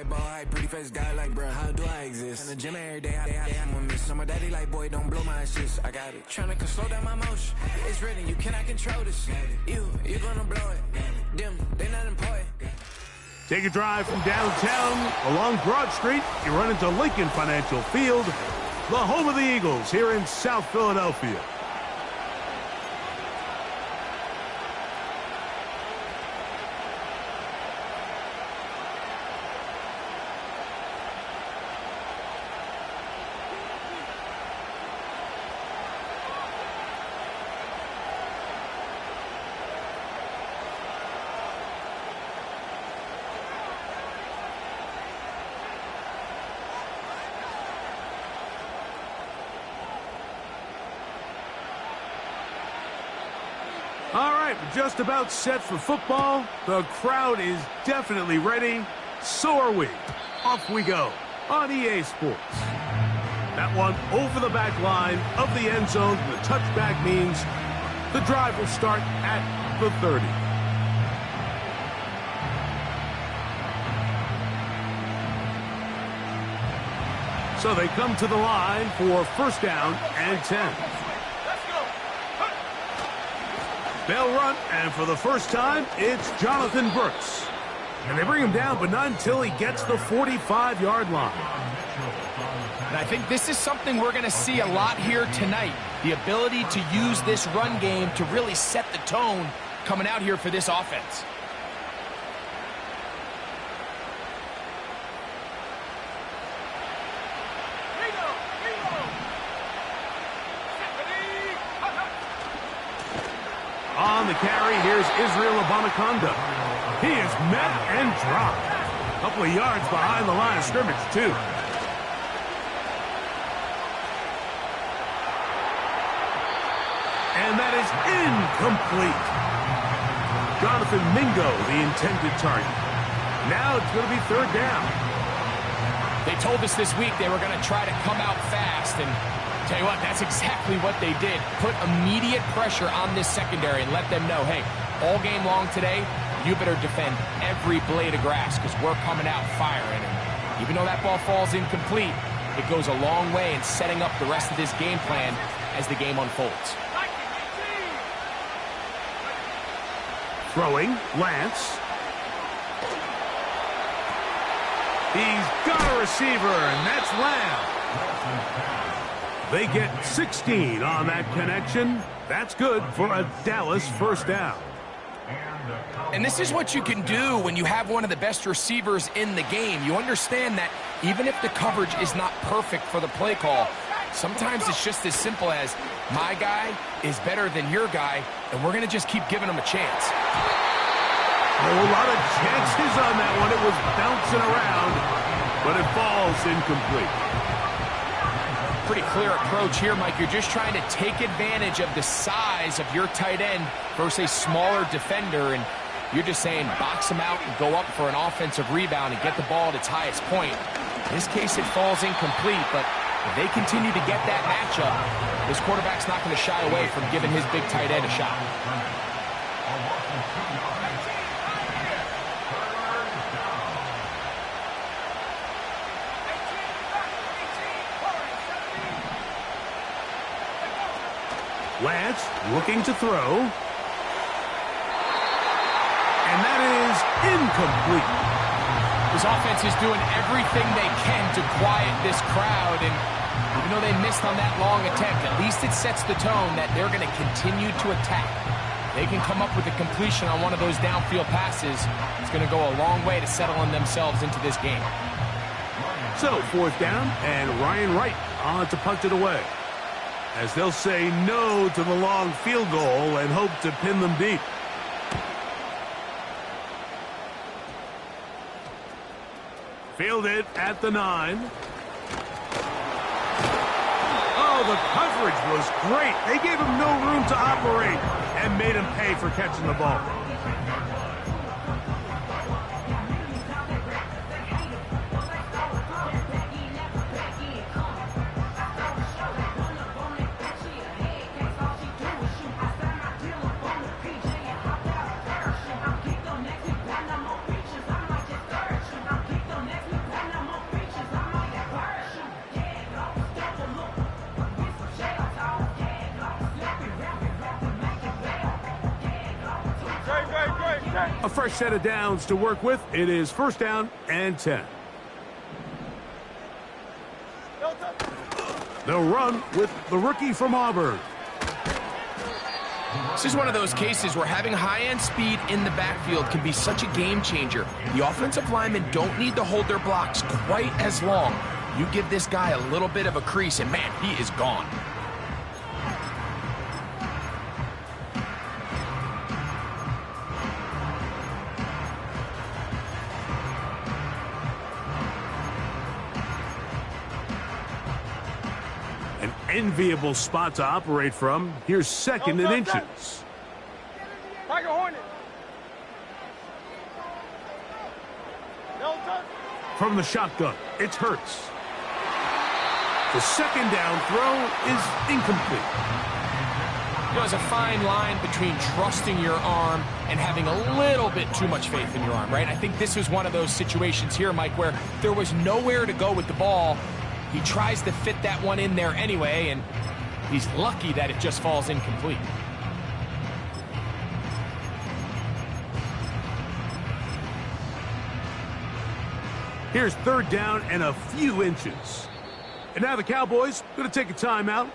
white ball, high, pretty face guy like, bruh, how do I exist? In the gym every day, I'm a miss. So my daddy like, boy, don't blow my assist. I got it. Tryna slow down my motion. It's written, you cannot control this. You gonna blow it. Them, they not important. Take a drive from downtown along Broad Street. You run into Lincoln Financial Field, the home of the Eagles here in South Philadelphia. All right, we're just about set for football. The crowd is definitely ready. So are we. Off we go on EA Sports. That one over the back line of the end zone. The touchback means the drive will start at the 30. So they come to the line for first down and 10. They'll run, and for the first time, it's Jonathan Brooks. And they bring him down, but not until he gets the 45-yard line. And I think this is something we're going to see a lot here tonight. The ability to use this run game to really set the tone coming out here for this offense. On the carry, here's Israel Abanaconda. He is met and dropped. A couple of yards behind the line of scrimmage, too. And that is incomplete. Jonathan Mingo, the intended target. Now it's going to be third down. They told us this week they were going to try to come out fast, and tell you what, that's exactly what they did. Put immediate pressure on this secondary and let them know, hey, all game long today, you better defend every blade of grass because we're coming out firing. And even though that ball falls incomplete, it goes a long way in setting up the rest of this game plan as the game unfolds. Throwing, Lance. He's got a receiver, and that's Lamb. They get 16 on that connection. That's good for a Dallas first down. And this is what you can do when you have one of the best receivers in the game. You understand that even if the coverage is not perfect for the play call, sometimes it's just as simple as my guy is better than your guy, and we're going to just keep giving him a chance. A lot of chances on that one. It was bouncing around, but it falls incomplete. Pretty clear approach here, Mike. You're just trying to take advantage of the size of your tight end versus a smaller defender, and you're just saying box him out and go up for an offensive rebound and get the ball at its highest point. In this case, it falls incomplete, but if they continue to get that matchup, this quarterback's not going to shy away from giving his big tight end a shot. Lance looking to throw. And that is incomplete. This offense is doing everything they can to quiet this crowd, and even though they missed on that long attempt, at least it sets the tone that they're going to continue to attack. They can come up with a completion on one of those downfield passes. It's going to go a long way to settling themselves into this game. So, fourth down, and Ryan Wright on to punt it away, as they'll say no to the long field goal and hope to pin them deep. Fielded at the 9. Oh, the coverage was great. They gave him no room to operate and made him pay for catching the ball. A fresh set of downs to work with. It is 1st down and 10. They'll run with the rookie from Auburn. This is one of those cases where having high-end speed in the backfield can be such a game changer. The offensive linemen don't need to hold their blocks quite as long. You give this guy a little bit of a crease, and man, he is gone. An enviable spot to operate from. Here's 2nd and inches. Tiger Hornet. From the shotgun, it's Hurts. The 2nd down throw is incomplete. You know, there's a fine line between trusting your arm and having a little bit too much faith in your arm, right? I think this was one of those situations here, Mike, where there was nowhere to go with the ball. He tries to fit that one in there anyway, and he's lucky that it just falls incomplete. Here's 3rd down and a few inches. And now the Cowboys going to take a timeout.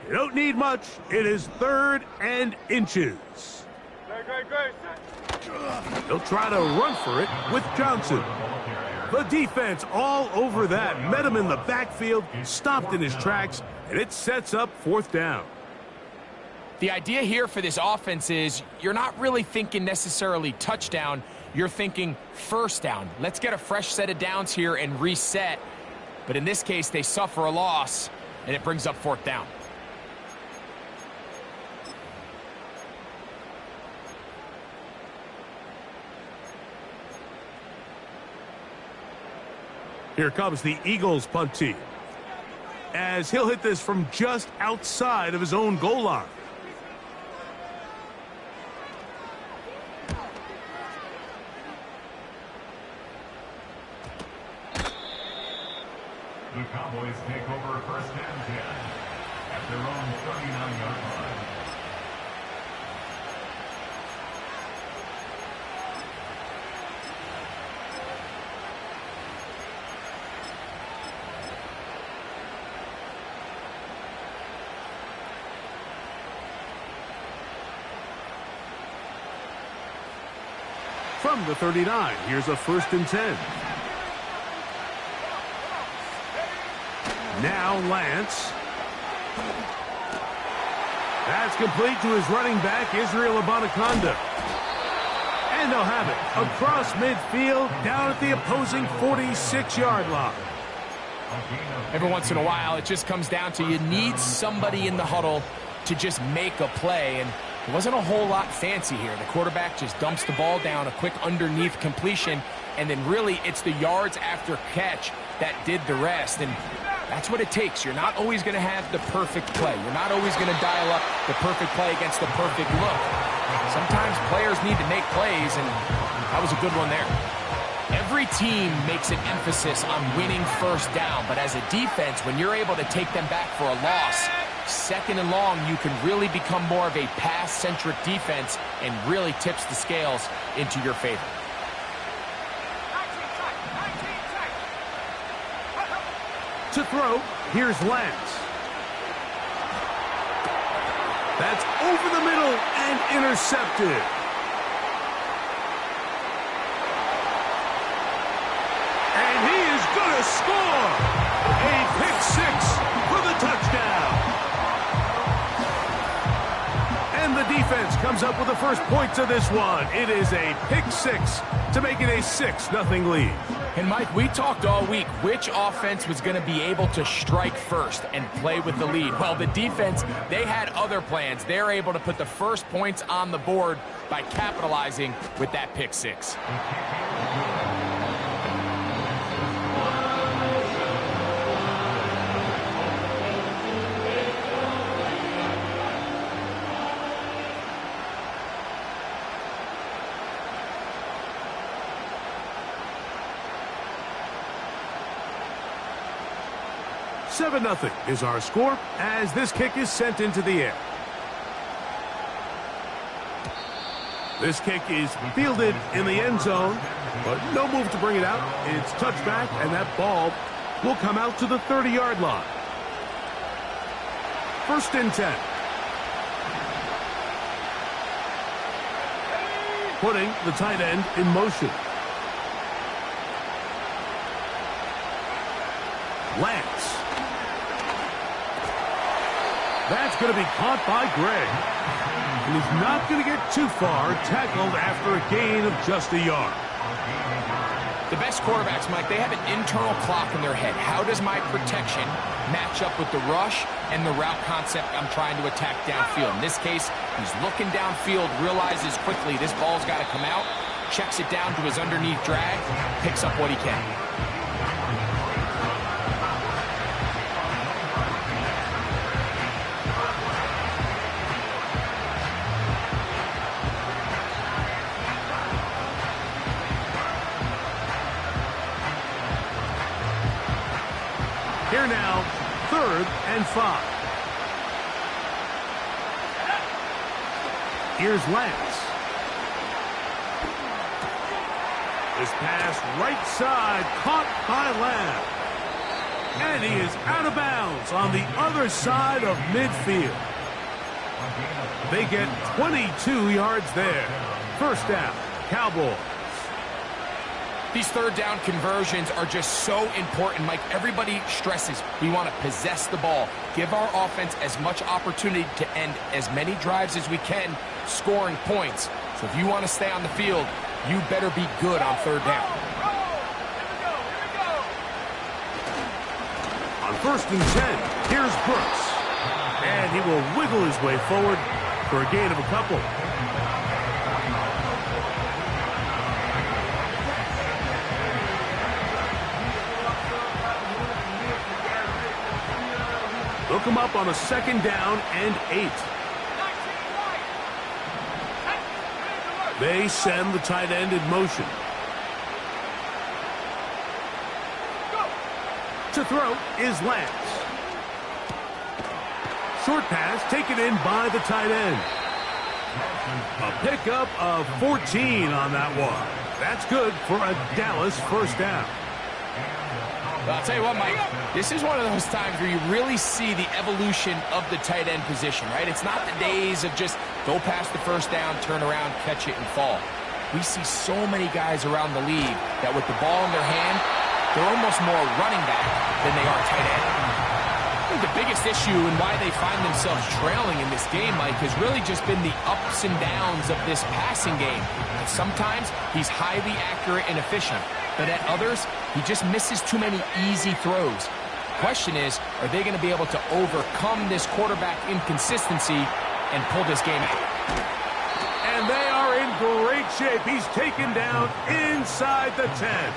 You don't need much. It is 3rd and inches. They'll try to run for it with Johnson. The defense all over that. Met him in the backfield, stopped in his tracks, and it sets up 4th down. The idea here for this offense is you're not really thinking necessarily touchdown. You're thinking 1st down. Let's get a fresh set of downs here and reset. But in this case, they suffer a loss, and it brings up 4th down. Here comes the Eagles punt team, as he'll hit this from just outside of his own goal line. The Cowboys take over 1st and 10 at their own 39-yard line. From the 39, here's a 1st and 10. Now Lance. That's complete to his running back, Israel Abanikanda. And they'll have it across midfield, down at the opposing 46-yard line. Every once in a while, it just comes down to you need somebody in the huddle to just make a play, and it wasn't a whole lot fancy here. The quarterback just dumps the ball down, a quick underneath completion, and then really it's the yards after catch that did the rest, and that's what it takes. You're not always going to have the perfect play. You're not always going to dial up the perfect play against the perfect look. Sometimes players need to make plays, and that was a good one there. Every team makes an emphasis on winning 1st down, but as a defense, when you're able to take them back for a loss, 2nd and long, you can really become more of a pass-centric defense and really tips the scales into your favor. To throw, here's Lance. That's over the middle and intercepted. And he is going to score. A pick six for the touchdown. And the defense comes up with the first points of this one. It is a pick six to make it a 6-0 lead. And Mike, we talked all week which offense was going to be able to strike first and play with the lead. Well, the defense, they had other plans. They're able to put the first points on the board by capitalizing with that pick six. Seven 0 is our score as this kick is sent into the air. This kick is fielded in the end zone, but no move to bring it out. It's touchback, and that ball will come out to the 30-yard line. 1st and 10. Putting the tight end in motion. Lance. That's going to be caught by Gregg. And he's not going to get too far, tackled after a gain of just a yard. The best quarterbacks, Mike, they have an internal clock in their head. How does my protection match up with the rush and the route concept I'm trying to attack downfield? In this case, he's looking downfield, realizes quickly this ball's got to come out, checks it down to his underneath drag, picks up what he can. Here now, 3rd and 5. Here's Lance. This pass right side, caught by Lamb. And he is out of bounds on the other side of midfield. They get 22 yards there. 1st down, Cowboys. These 3rd down conversions are just so important, Mike. Everybody stresses we want to possess the ball, give our offense as much opportunity to end as many drives as we can, scoring points. So if you want to stay on the field, you better be good on 3rd down. On 1st and 10, here's Brooks. And he will wiggle his way forward for a gain of a couple. Look him up on a 2nd down and 8. They send the tight end in motion. To throw is Lance. Short pass taken in by the tight end. A pickup of 14 on that one. That's good for a Dallas 1st down. Well, I'll tell you what, Mike, this is one of those times where you really see the evolution of the tight end position, right? It's not the days of just go past the 1st down, turn around, catch it, and fall. We see so many guys around the league that with the ball in their hand, they're almost more running back than they are tight end. I think the biggest issue and why they find themselves trailing in this game, Mike, has really just been the ups and downs of this passing game. And sometimes he's highly accurate and efficient, but at others, he just misses too many easy throws. Question is, are they going to be able to overcome this quarterback inconsistency and pull this game out? And they are in great shape. He's taken down inside the 10.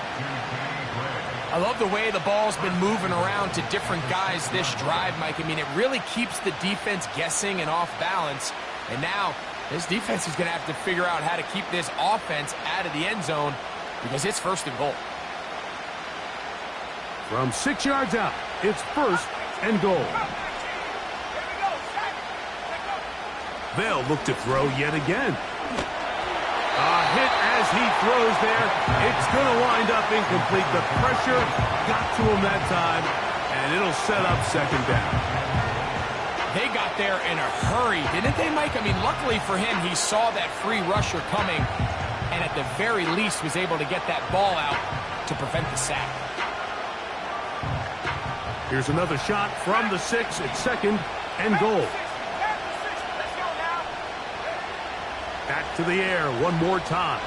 I love the way the ball's been moving around to different guys this drive, Mike. I mean, it really keeps the defense guessing and off balance. And now, this defense is going to have to figure out how to keep this offense out of the end zone because it's 1st and goal. From 6 yards out, it's 1st and goal. They'll look to throw yet again. A hit as he throws there. It's going to wind up incomplete. The pressure got to him that time, and it'll set up 2nd down. They got there in a hurry, didn't they, Mike? I mean, luckily for him, he saw that free rusher coming and at the very least was able to get that ball out to prevent the sack. Here's another shot from the 6 at 2nd and goal. Back to the air one more time.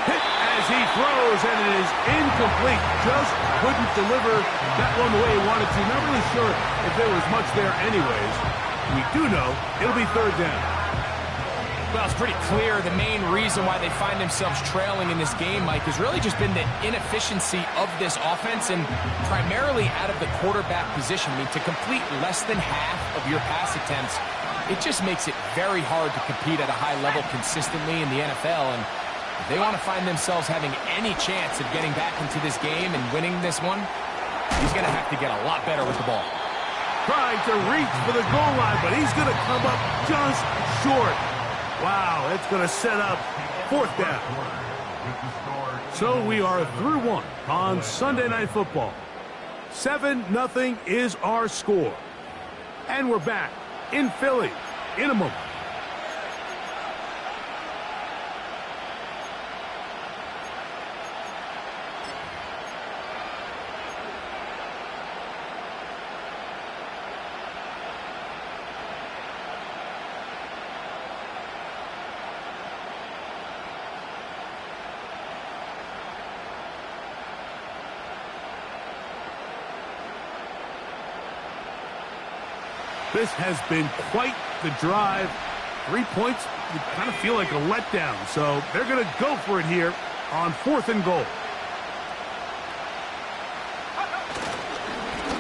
Hit as he throws, and it is incomplete. Just couldn't deliver that one the way he wanted to. Not really sure if there was much there anyways. We do know it'll be 3rd down. Well, it's pretty clear the main reason why they find themselves trailing in this game, Mike, has really just been the inefficiency of this offense and primarily out of the quarterback position. I mean, to complete less than half of your pass attempts, it just makes it very hard to compete at a high level consistently in the NFL. And if they want to find themselves having any chance of getting back into this game and winning this one, he's going to have to get a lot better with the ball. Trying to reach for the goal line, but he's going to come up just short. Wow, that's going to set up 4th down. So we are through 1 on Sunday Night Football. 7-0 is our score. And we're back in Philly in a moment. This has been quite the drive. 3 points would kind of feel like a letdown. So they're going to go for it here on 4th and goal.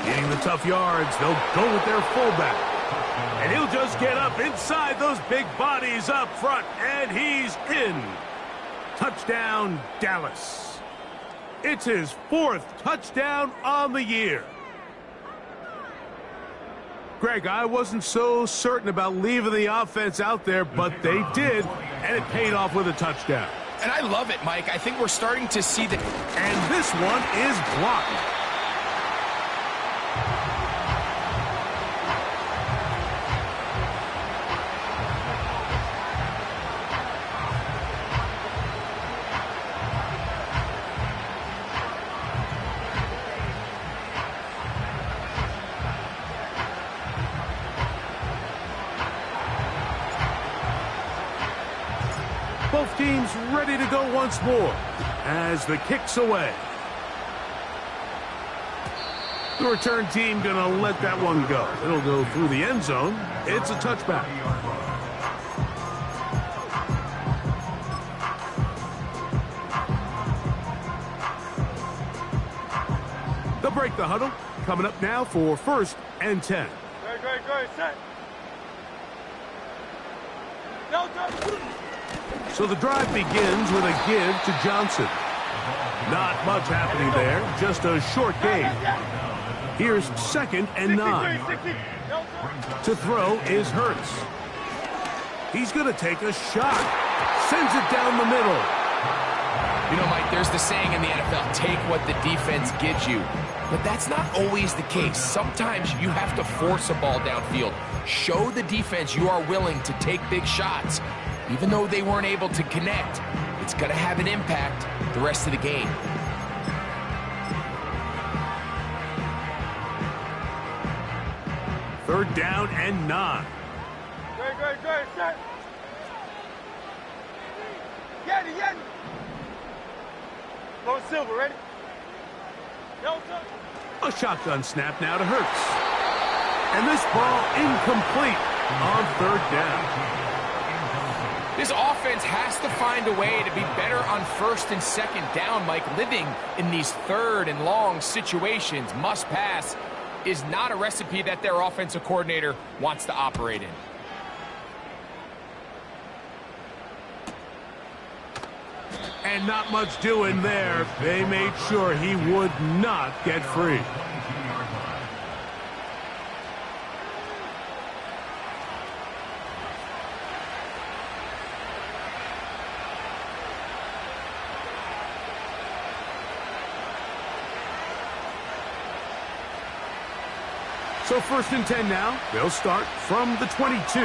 Getting the tough yards, they'll go with their fullback. And he'll just get up inside those big bodies up front. And he's in. Touchdown, Dallas. It's his 4th touchdown on the year. Greg, I wasn't so certain about leaving the offense out there, but they did, and it paid off with a touchdown. And I love it, Mike. I think we're starting to see that. And this one is blocked. Both teams ready to go once more as the kick's away. The return team going to let that one go. It'll go through the end zone. It's a touchback. They'll break the huddle. Coming up now for 1st and 10. Good, set. No, So the drive begins with a give to Johnson. Not much happening there, just a short gain. Here's 2nd and 9. To throw is Hurts. He's going to take a shot. Sends it down the middle. You know, Mike, there's the saying in the NFL, take what the defense gives you. But that's not always the case. Sometimes you have to force a ball downfield. Show the defense you are willing to take big shots. Even though they weren't able to connect, it's going to have an impact the rest of the game. Third down and 9. Good, set. Get it. Low Silver, ready? No, sir. A shotgun snap now to Hurts. And this ball incomplete on 3rd down. This offense has to find a way to be better on 1st and 2nd down, Mike. Living in these 3rd and long situations, must pass, is not a recipe that their offensive coordinator wants to operate in. And not much doing there. They made sure he would not get free. So 1st and 10 now. They'll start from the 22.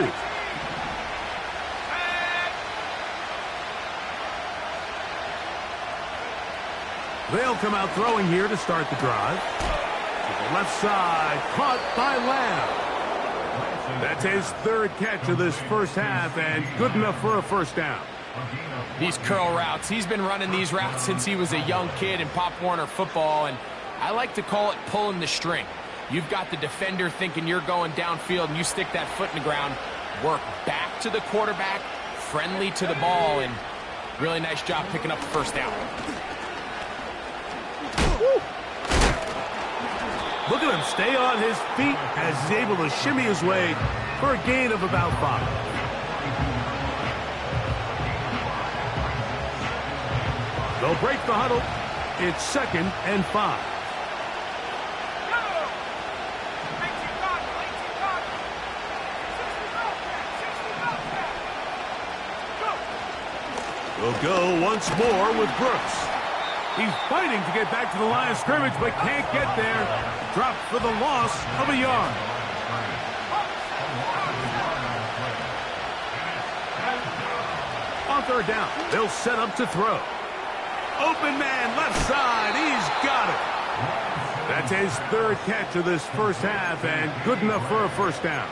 They'll come out throwing here to start the drive. To the left side, caught by Lamb. That's his 3rd catch of this first half, and good enough for a 1st down. These curl routes, he's been running these routes since he was a young kid in Pop Warner football, and I like to call it pulling the string. You've got the defender thinking you're going downfield, and you stick that foot in the ground, work back to the quarterback, friendly to the ball, and really nice job picking up the 1st down. Look at him stay on his feet as he's able to shimmy his way for a gain of about 5. They'll break the huddle. It's 2nd and 5. We'll go once more with Brooks. He's fighting to get back to the line of scrimmage, but can't get there. Dropped for the loss of a yard. On 3rd down, they'll set up to throw. Open man, left side, he's got it. That's his 3rd catch of this first half, and good enough for a 1st down.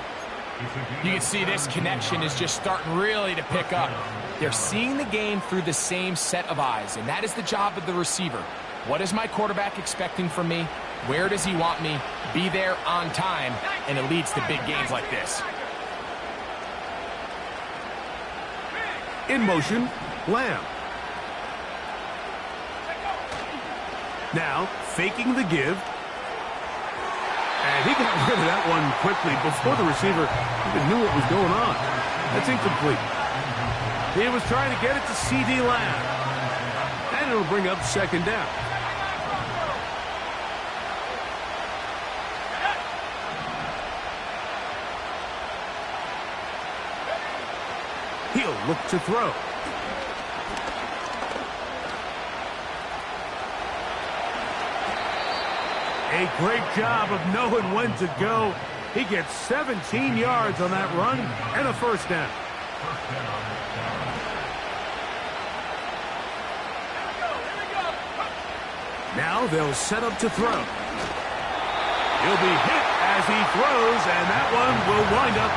You can see this connection is just starting really to pick up. They're seeing the game through the same set of eyes, and that is the job of the receiver. What is my quarterback expecting from me? Where does he want me? Be there on time, and it leads to big gains like this. In motion, Lamb. Now, faking the give. And he got rid of that one quickly before the receiver even knew what was going on. That's incomplete. He was trying to get it to C.D. Lamb. And it'll bring up 2nd down. He'll look to throw. A great job of knowing when to go. He gets 17 yards on that run and a 1st down. Now they'll set up to throw. He'll be hit as he throws, and that one will wind up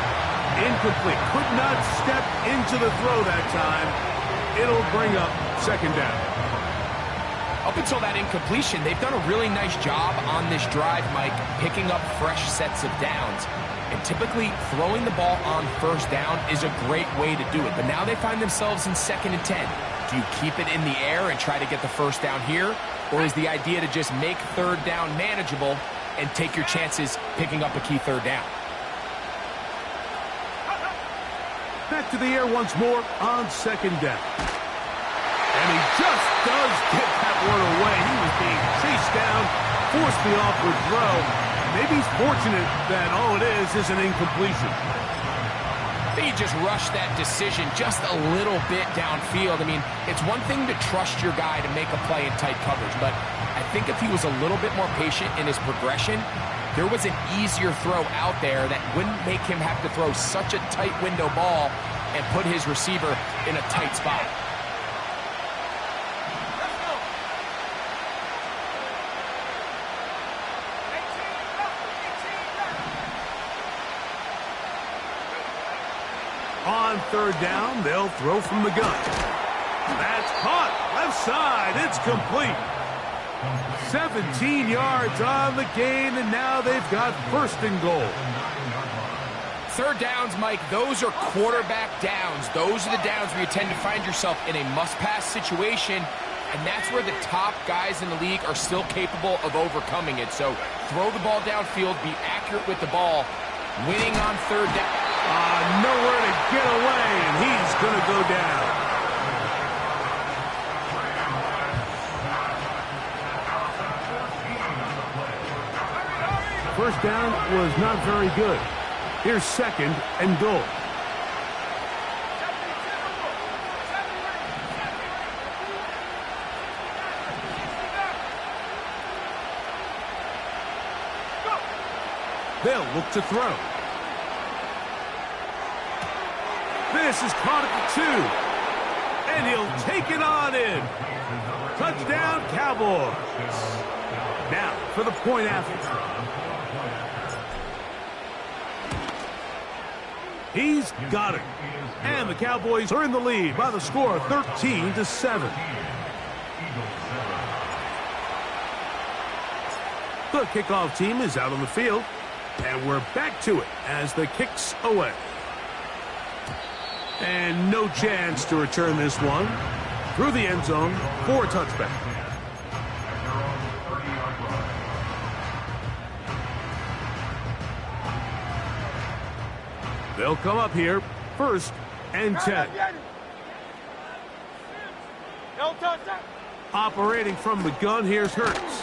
incomplete. Could not step into the throw that time. It'll bring up 2nd down. Up until that incompletion, they've done a really nice job on this drive, Mike, picking up fresh sets of downs. And typically, throwing the ball on 1st down is a great way to do it. But now they find themselves in 2nd and 10. Do you keep it in the air and try to get the 1st down here? Or is the idea to just make 3rd down manageable and take your chances picking up a key 3rd down? Back to the air once more on 2nd down. And he just does get that one away. He was being chased down, forced the awkward throw. Maybe he's fortunate that all it is an incompletion. He just rushed that decision just a little bit downfield. I mean, it's one thing to trust your guy to make a play in tight coverage, but I think if he was a little bit more patient in his progression, there was an easier throw out there that wouldn't make him have to throw such a tight window ball and put his receiver in a tight spot. On 3rd down, they'll throw from the gun. That's caught. Left side. It's complete. 17 yards on the gain, and now they've got 1st and goal. 3rd downs, Mike, those are quarterback downs. Those are the downs where you tend to find yourself in a must-pass situation, and that's where the top guys in the league are still capable of overcoming it. So throw the ball downfield, be accurate with the ball. Winning on 3rd down. Nowhere to get away, and he's going to go down. First down was not very good. Here's 2nd and goal. They'll look to throw. This is caught at the 2. And he'll take it on in. Touchdown, Cowboys. Now for the point after. He's got it. And the Cowboys are in the lead by the score of 13-7. The kickoff team is out on the field. And we're back to it as the kick's away. And no chance to return this one through the end zone for a touchback. They'll come up here, 1st and 10. Operating from the gun, here's Hurts.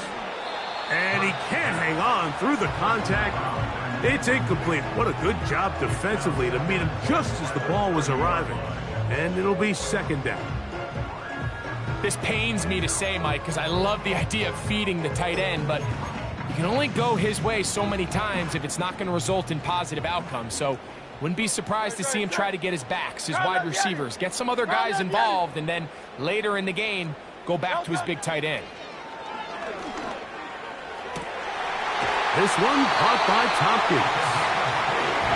And he can't hang on through the contact. It's incomplete. What a good job defensively to meet him just as the ball was arriving. And it'll be 2nd down. This pains me to say, Mike, because I love the idea of feeding the tight end, but you can only go his way so many times if it's not going to result in positive outcomes. So wouldn't be surprised to see him try to get his backs, his wide receivers, get some other guys involved, and then later in the game, go back to his big tight end. This one caught by Tompkins.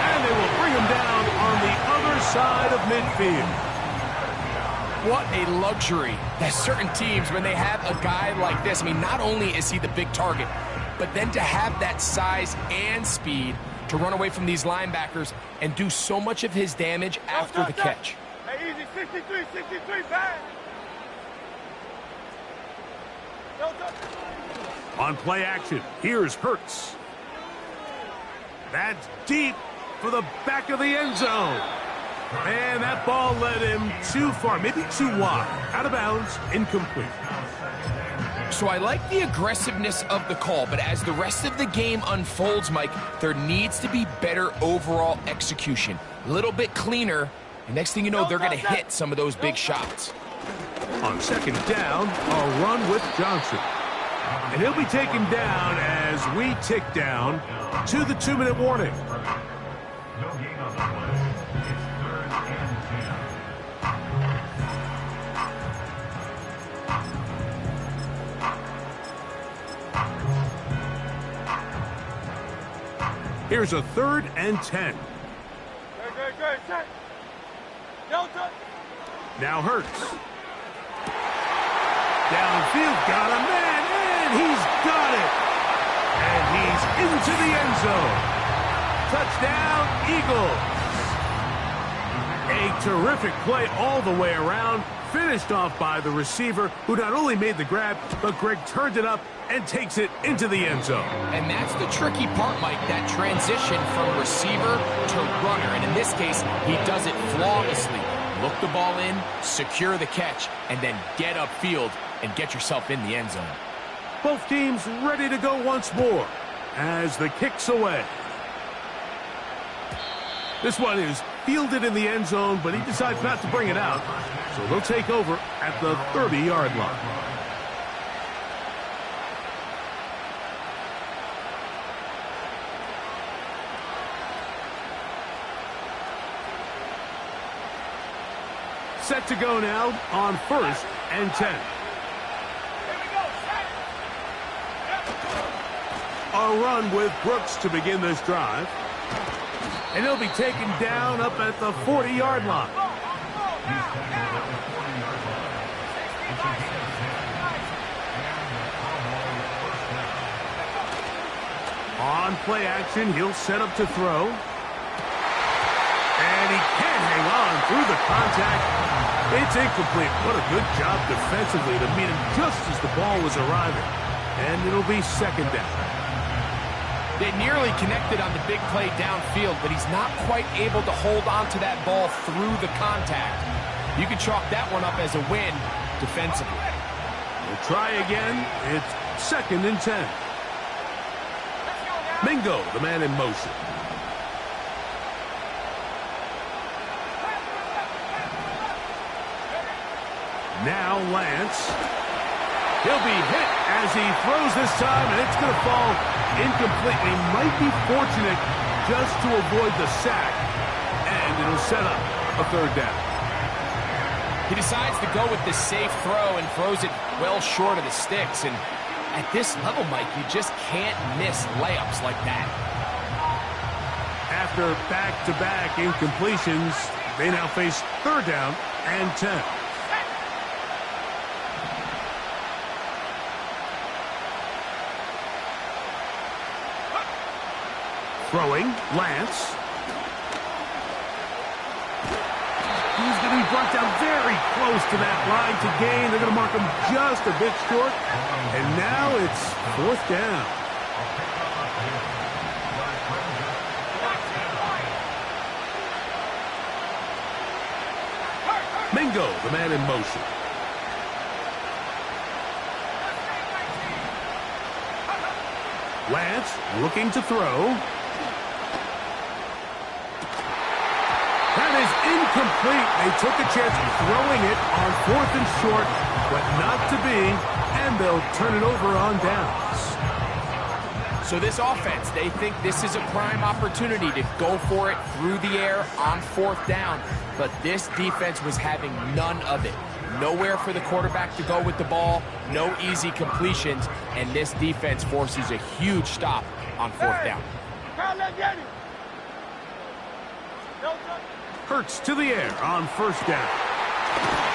And they will bring him down on the other side of midfield. What a luxury that certain teams, when they have a guy like this, I mean, not only is he the big target, but then to have that size and speed to run away from these linebackers and do so much of his damage after the catch. Hey, easy, 63, bang. On play action, here's Hurts. That's deep for the back of the end zone. And that ball led him too far, maybe too wide. Out of bounds, incomplete. So I like the aggressiveness of the call, but as the rest of the game unfolds, Mike, there needs to be better overall execution. A little bit cleaner, and next thing you know, they're going to hit some of those big shots. On 2nd down, a run with Johnson. And he'll be taken down as we tick down to the 2-minute warning. No gain on the play. It's 3rd and 10. Here's a 3rd and 10. Good, set. Delta. Now Hurts. Downfield, got a man, and he's got it. And he's into the end zone. Touchdown, Eagles. A terrific play all the way around, finished off by the receiver, who not only made the grab, but Greg turned it up and takes it into the end zone. And that's the tricky part, Mike, that transition from receiver to runner. And in this case, he does it flawlessly. Look the ball in, secure the catch, and then get upfield and get yourself in the end zone. Both teams ready to go once more as the kick's away. This one is fielded in the end zone, but he decides not to bring it out. So they'll take over at the 30-yard line. Set to go now on 1st and 10. A run with Brooks to begin this drive. And he'll be taken down up at the 40-yard line. On play action, he'll set up to throw. And he can't hang on through the contact. It's incomplete. What a good job defensively to meet him just as the ball was arriving. And it'll be 2nd down. They nearly connected on the big play downfield, but he's not quite able to hold on to that ball through the contact. You can chalk that one up as a win defensively. We'll try again. It's 2nd and 10. Mingo, the man in motion. Now Lance. He'll be hit as he throws this time, and it's going to fall incomplete. He might be fortunate just to avoid the sack, and it'll set up a third down. He decides to go with the safe throw and throws it well short of the sticks. And at this level, Mike, you just can't miss layups like that. After back-to-back incompletions, they now face third down and 10. Throwing, Lance. He's going to be brought down very close to that line to gain. They're going to mark him just a bit short. And now it's fourth down. Mingo, the man in motion. Lance looking to throw. That is incomplete. They took a chance of throwing it on fourth and short, but not to be, and they'll turn it over on downs. So this offense, they think this is a prime opportunity to go for it through the air on fourth down, but this defense was having none of it. Nowhere for the quarterback to go with the ball, no easy completions, and this defense forces a huge stop on fourth down. Hurts to the air on first down.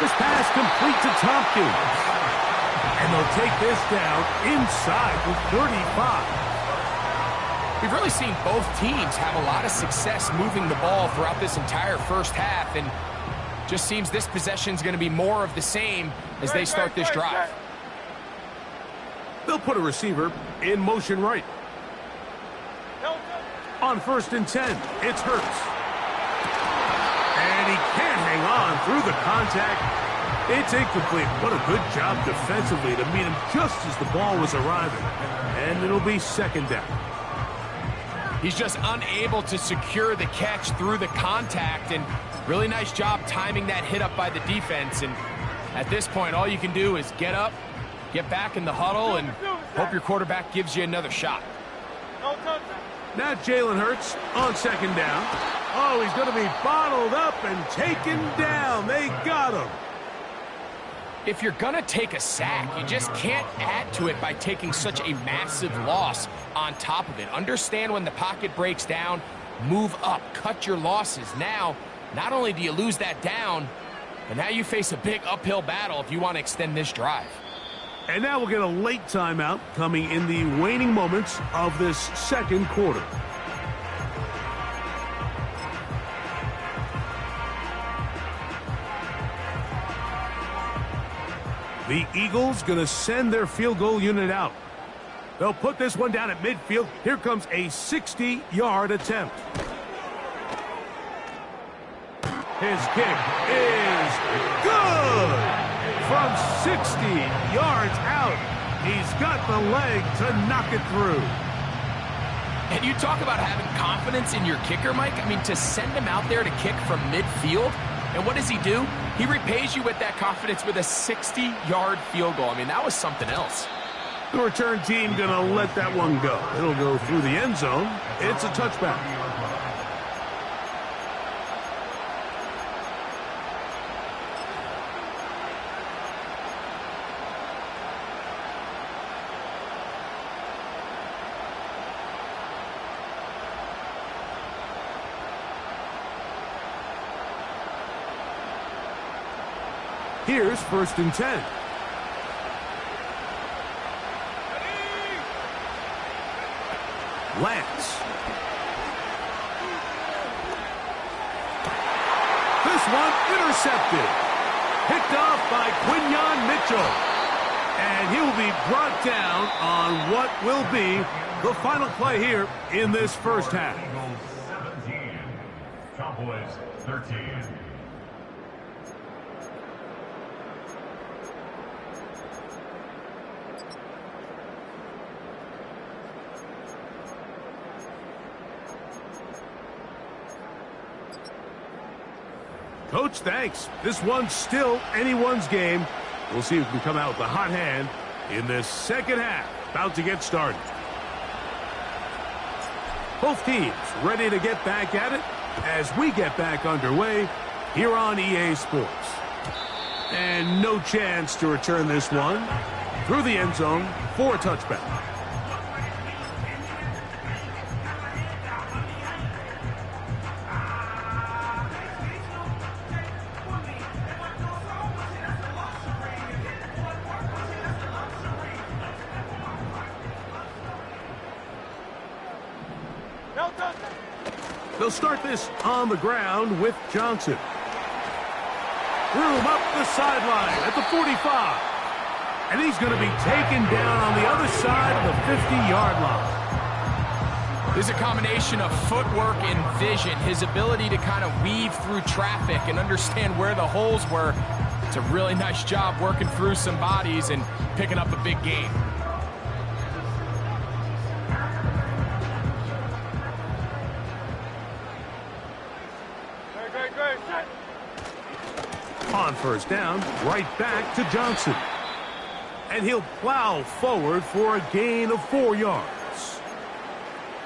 This pass complete to Tompkins. And they'll take this down inside the 35. We've really seen both teams have a lot of success moving the ball throughout this entire first half, and just seems this possession is going to be more of the same as they start this drive. They'll put a receiver in motion right. On first and 10, it's Hurts. And he can't hang on through the contact. It's incomplete. What a good job defensively to meet him just as the ball was arriving. And it'll be second down. He's just unable to secure the catch through the contact, and really nice job timing that hit up by the defense. And at this point, all you can do is get up, get back in the huddle, and hope your quarterback gives you another shot. Now Jalen Hurts on second down. Oh, he's going to be bottled up and taken down. They got him. If you're going to take a sack, you just can't add to it by taking such a massive loss on top of it. Understand when the pocket breaks down, move up, cut your losses. Now, not only do you lose that down, but now you face a big uphill battle if you want to extend this drive. And now we'll get a late timeout coming in the waning moments of this second quarter. The Eagles going to send their field goal unit out. They'll put this one down at midfield. Here comes a 60-yard attempt. His kick is good. From 60 yards out, he's got the leg to knock it through. And you talk about having confidence in your kicker, Mike. I mean, to send him out there to kick from midfield, and what does he do? He repays you with that confidence with a 60-yard field goal. I mean, that was something else. The return team going to let that one go. It'll go through the end zone. It's a touchback. Here's first and 10. Lance. This one intercepted. Picked off by Quinyon Mitchell. And he'll be brought down on what will be the final play here in this first half. 17, Cowboys 13. Coach, thanks. This one's still anyone's game. We'll see who can come out with the hot hand in this second half. About to get started. Both teams ready to get back at it as we get back underway here on EA Sports. And no chance to return this one through the end zone for a touchback. They'll start this on the ground with Johnson. Room up the sideline at the 45. And he's going to be taken down on the other side of the 50-yard line. There's a combination of footwork and vision, his ability to kind of weave through traffic and understand where the holes were. It's a really nice job working through some bodies and picking up a big gain. On first down, right back to Johnson. And he'll plow forward for a gain of 4 yards.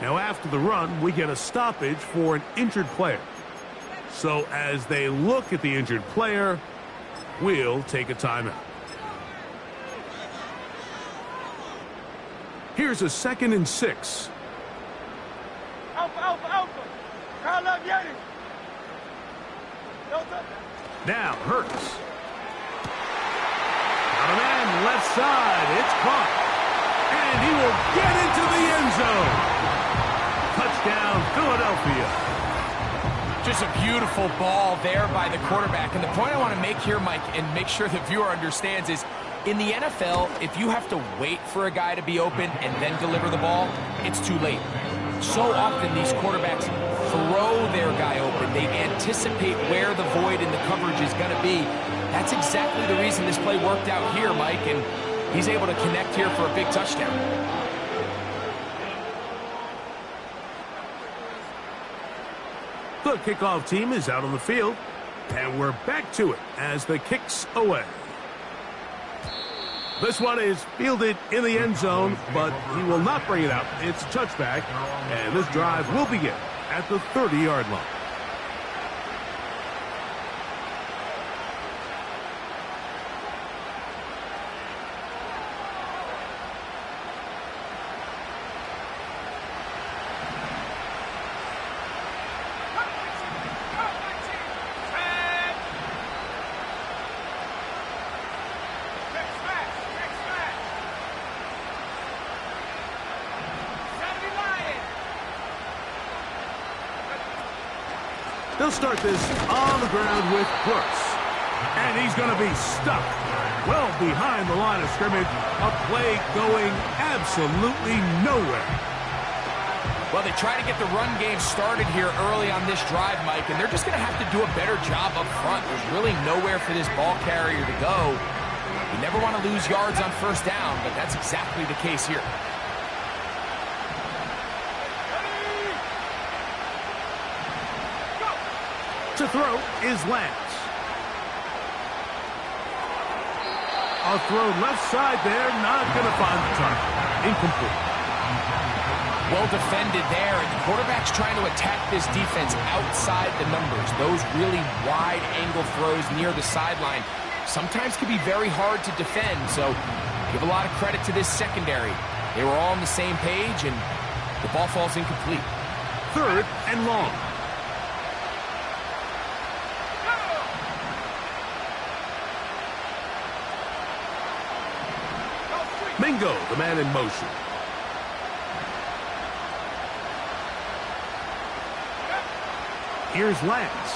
Now after the run, we get a stoppage for an injured player. So as they look at the injured player, we'll take a timeout. Here's a 2nd and 6. Alpha, alpha, alpha. Call up Yeti. Now Hurts. Got a man left side. It's caught. And he will get into the end zone. Touchdown, Philadelphia. Just a beautiful ball there by the quarterback. And the point I want to make here, Mike, and make sure the viewer understands is, in the NFL, if you have to wait for a guy to be open and then deliver the ball, it's too late. So often these quarterbacks throw their guy open. They anticipate where the void in the coverage is going to be. That's exactly the reason this play worked out here, Mike, and he's able to connect here for a big touchdown. The kickoff team is out on the field, and we're back to it as the kick's away. This one is fielded in the end zone, but he will not bring it out. It's a touchback, and this drive will begin at the 30-yard line. They'll start this on the ground with Brooks. And he's going to be stuck well behind the line of scrimmage. A play going absolutely nowhere. Well, they try to get the run game started here early on this drive, Mike, and they're just going to have to do a better job up front. There's really nowhere for this ball carrier to go. You never want to lose yards on first down, but that's exactly the case here. To throw is Lance. A throw left side there, not going to find the target. Incomplete. Well defended there, and the quarterback's trying to attack this defense outside the numbers. Those really wide angle throws near the sideline sometimes can be very hard to defend, so give a lot of credit to this secondary. They were all on the same page, and the ball falls incomplete. 3rd and long. Mingo, the man in motion. Here's Lance.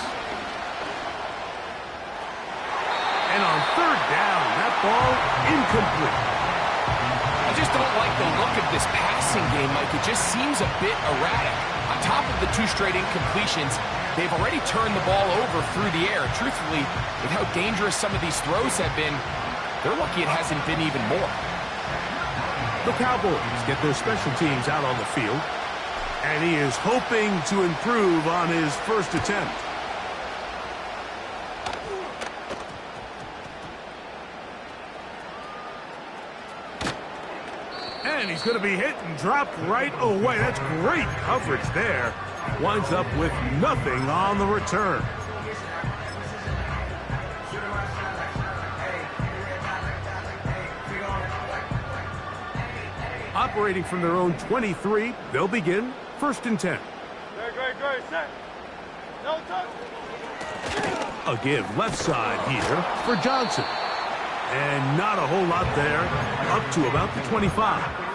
And on 3rd down, that ball incomplete. I just don't like the look of this passing game, Mike. It just seems a bit erratic. On top of the 2 straight incompletions, they've already turned the ball over through the air. Truthfully, with how dangerous some of these throws have been, they're lucky it hasn't been even more. The Cowboys get their special teams out on the field, and he is hoping to improve on his first attempt. And he's going to be hit and dropped right away. That's great coverage there. Winds up with nothing on the return. Operating from their own 23, they'll begin 1st and 10. Great, set. No touch. A give left side here for Johnson. And not a whole lot there, up to about the 25.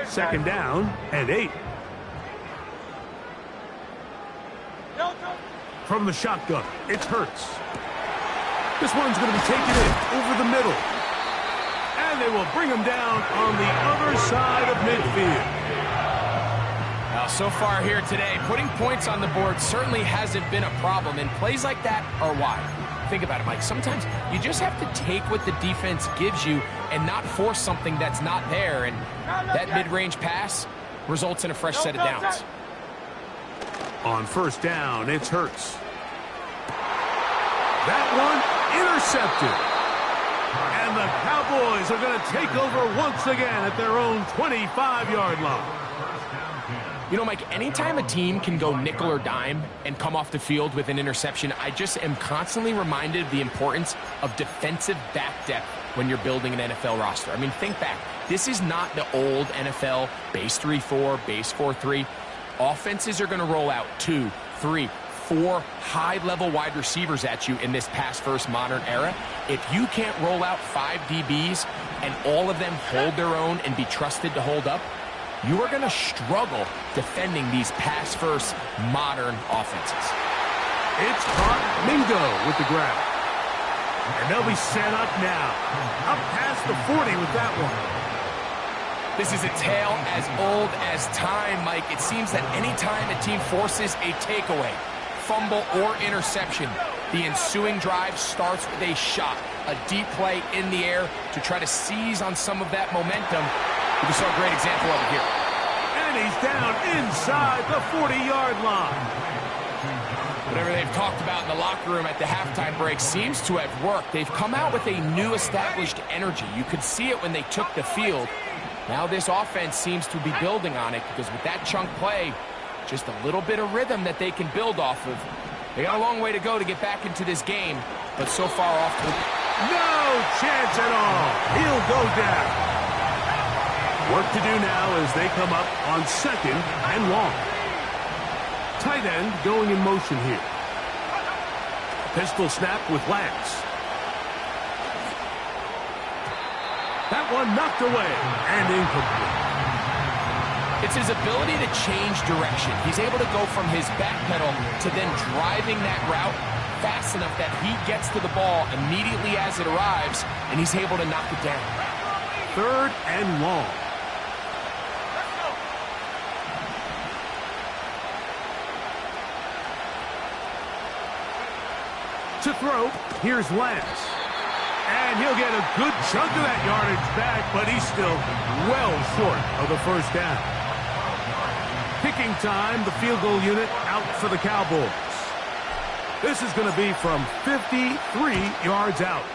Second down and 8. From the shotgun, it's Hurts. This one's going to be taken in over the middle. And they will bring him down on the other side of midfield. Now, so far here today, putting points on the board certainly hasn't been a problem, and plays like that are why. Think about it, Mike. Sometimes you just have to take what the defense gives you and not force something that's not there, and that mid-range pass results in a fresh set of downs. On 1st down, it's Hurts. That one intercepted. And the Cowboys are going to take over once again at their own 25-yard line. You know, Mike, anytime a team can go nickel or dime and come off the field with an interception, I just am constantly reminded of the importance of defensive back depth when you're building an NFL roster. I mean, think back. This is not the old NFL base 3-4, base 4-3. Offenses are going to roll out 2, 3, 4 high-level wide receivers at you in this pass-first modern era. If you can't roll out 5 DBs and all of them hold their own and be trusted to hold up, you are going to struggle defending these pass-first modern offenses. It's caught. Mingo with the grab. And they'll be set up now. Up past the 40 with that one. This is a tale as old as time, Mike. It seems that anytime a team forces a takeaway, fumble, or interception, the ensuing drive starts with a shot, a deep play in the air to try to seize on some of that momentum. We saw a great example of it here. And he's down inside the 40-yard line. Whatever they've talked about in the locker room at the halftime break seems to have worked. They've come out with a new established energy. You could see it when they took the field. Now this offense seems to be building on it because with that chunk play, just a little bit of rhythm that they can build off of. They got a long way to go to get back into this game, but so far off to... No chance at all. He'll go down. Work to do now as they come up on 2nd and long. Tight end going in motion here. Pistol snap with Lance. That one knocked away and incomplete. It's his ability to change direction. He's able to go from his back pedal to then driving that route fast enough that he gets to the ball immediately as it arrives, and he's able to knock it down. 3rd and long. To throw, here's Lance. And he'll get a good chunk of that yardage back, but he's still well short of the 1st down. Kicking time, the field goal unit out for the Cowboys. This is going to be from 53 yards out.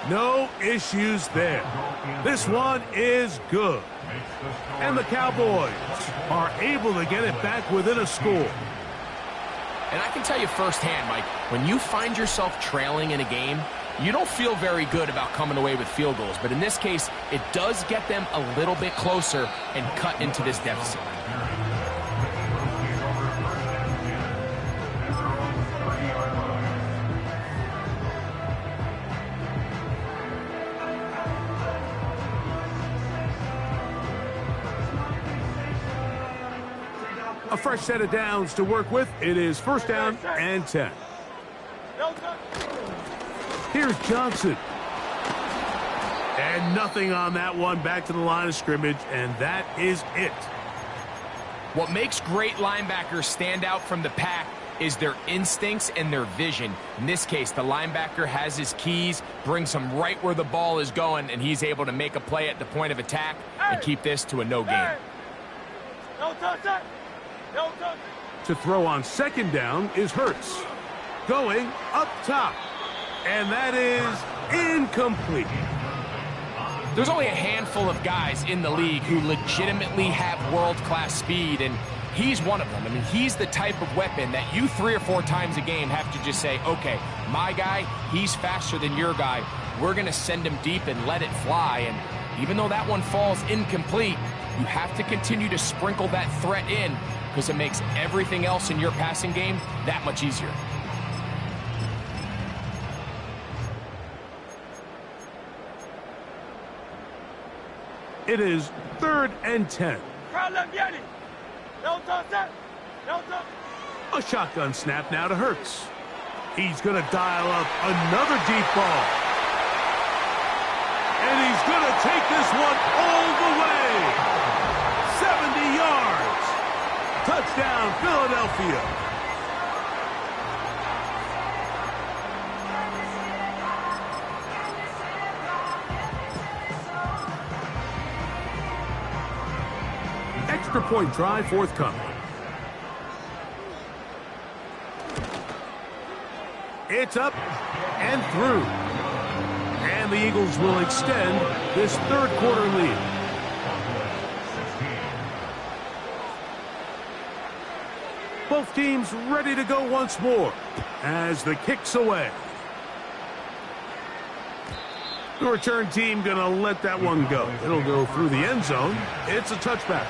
No issues there. This one is good. And the Cowboys are able to get it back within a score. And I can tell you firsthand, Mike, when you find yourself trailing in a game, you don't feel very good about coming away with field goals. But in this case, it does get them a little bit closer and cut into this deficit. A fresh set of downs to work with. It is 1st down and 10. Here's Johnson. And nothing on that one. Back to the line of scrimmage, and that is it. What makes great linebackers stand out from the pack is their instincts and their vision. In this case, the linebacker has his keys, brings him right where the ball is going, and he's able to make a play at the point of attack and keep this to a no gain. Don't touch that. Don't touch it. To throw on second down is Hurts. Going up top. And that is incomplete. There's only a handful of guys in the league who legitimately have world-class speed, and he's one of them. I mean, he's the type of weapon that you 3 or 4 times a game have to just say, okay, my guy, he's faster than your guy. We're going to send him deep and let it fly. And even though that one falls incomplete, you have to continue to sprinkle that threat in because it makes everything else in your passing game that much easier. It is 3rd and 10. Don't touch that. Don't touch. A shotgun snap now to Hurts. He's going to dial up another deep ball. And he's going to take this one all the way. 70 yards. Touchdown, Philadelphia. Extra point try forthcoming. It's up and through. And the Eagles will extend this 3rd quarter lead. Both teams ready to go once more as the kick's away. The return team going to let that one go. It'll go through the end zone. It's a touchback.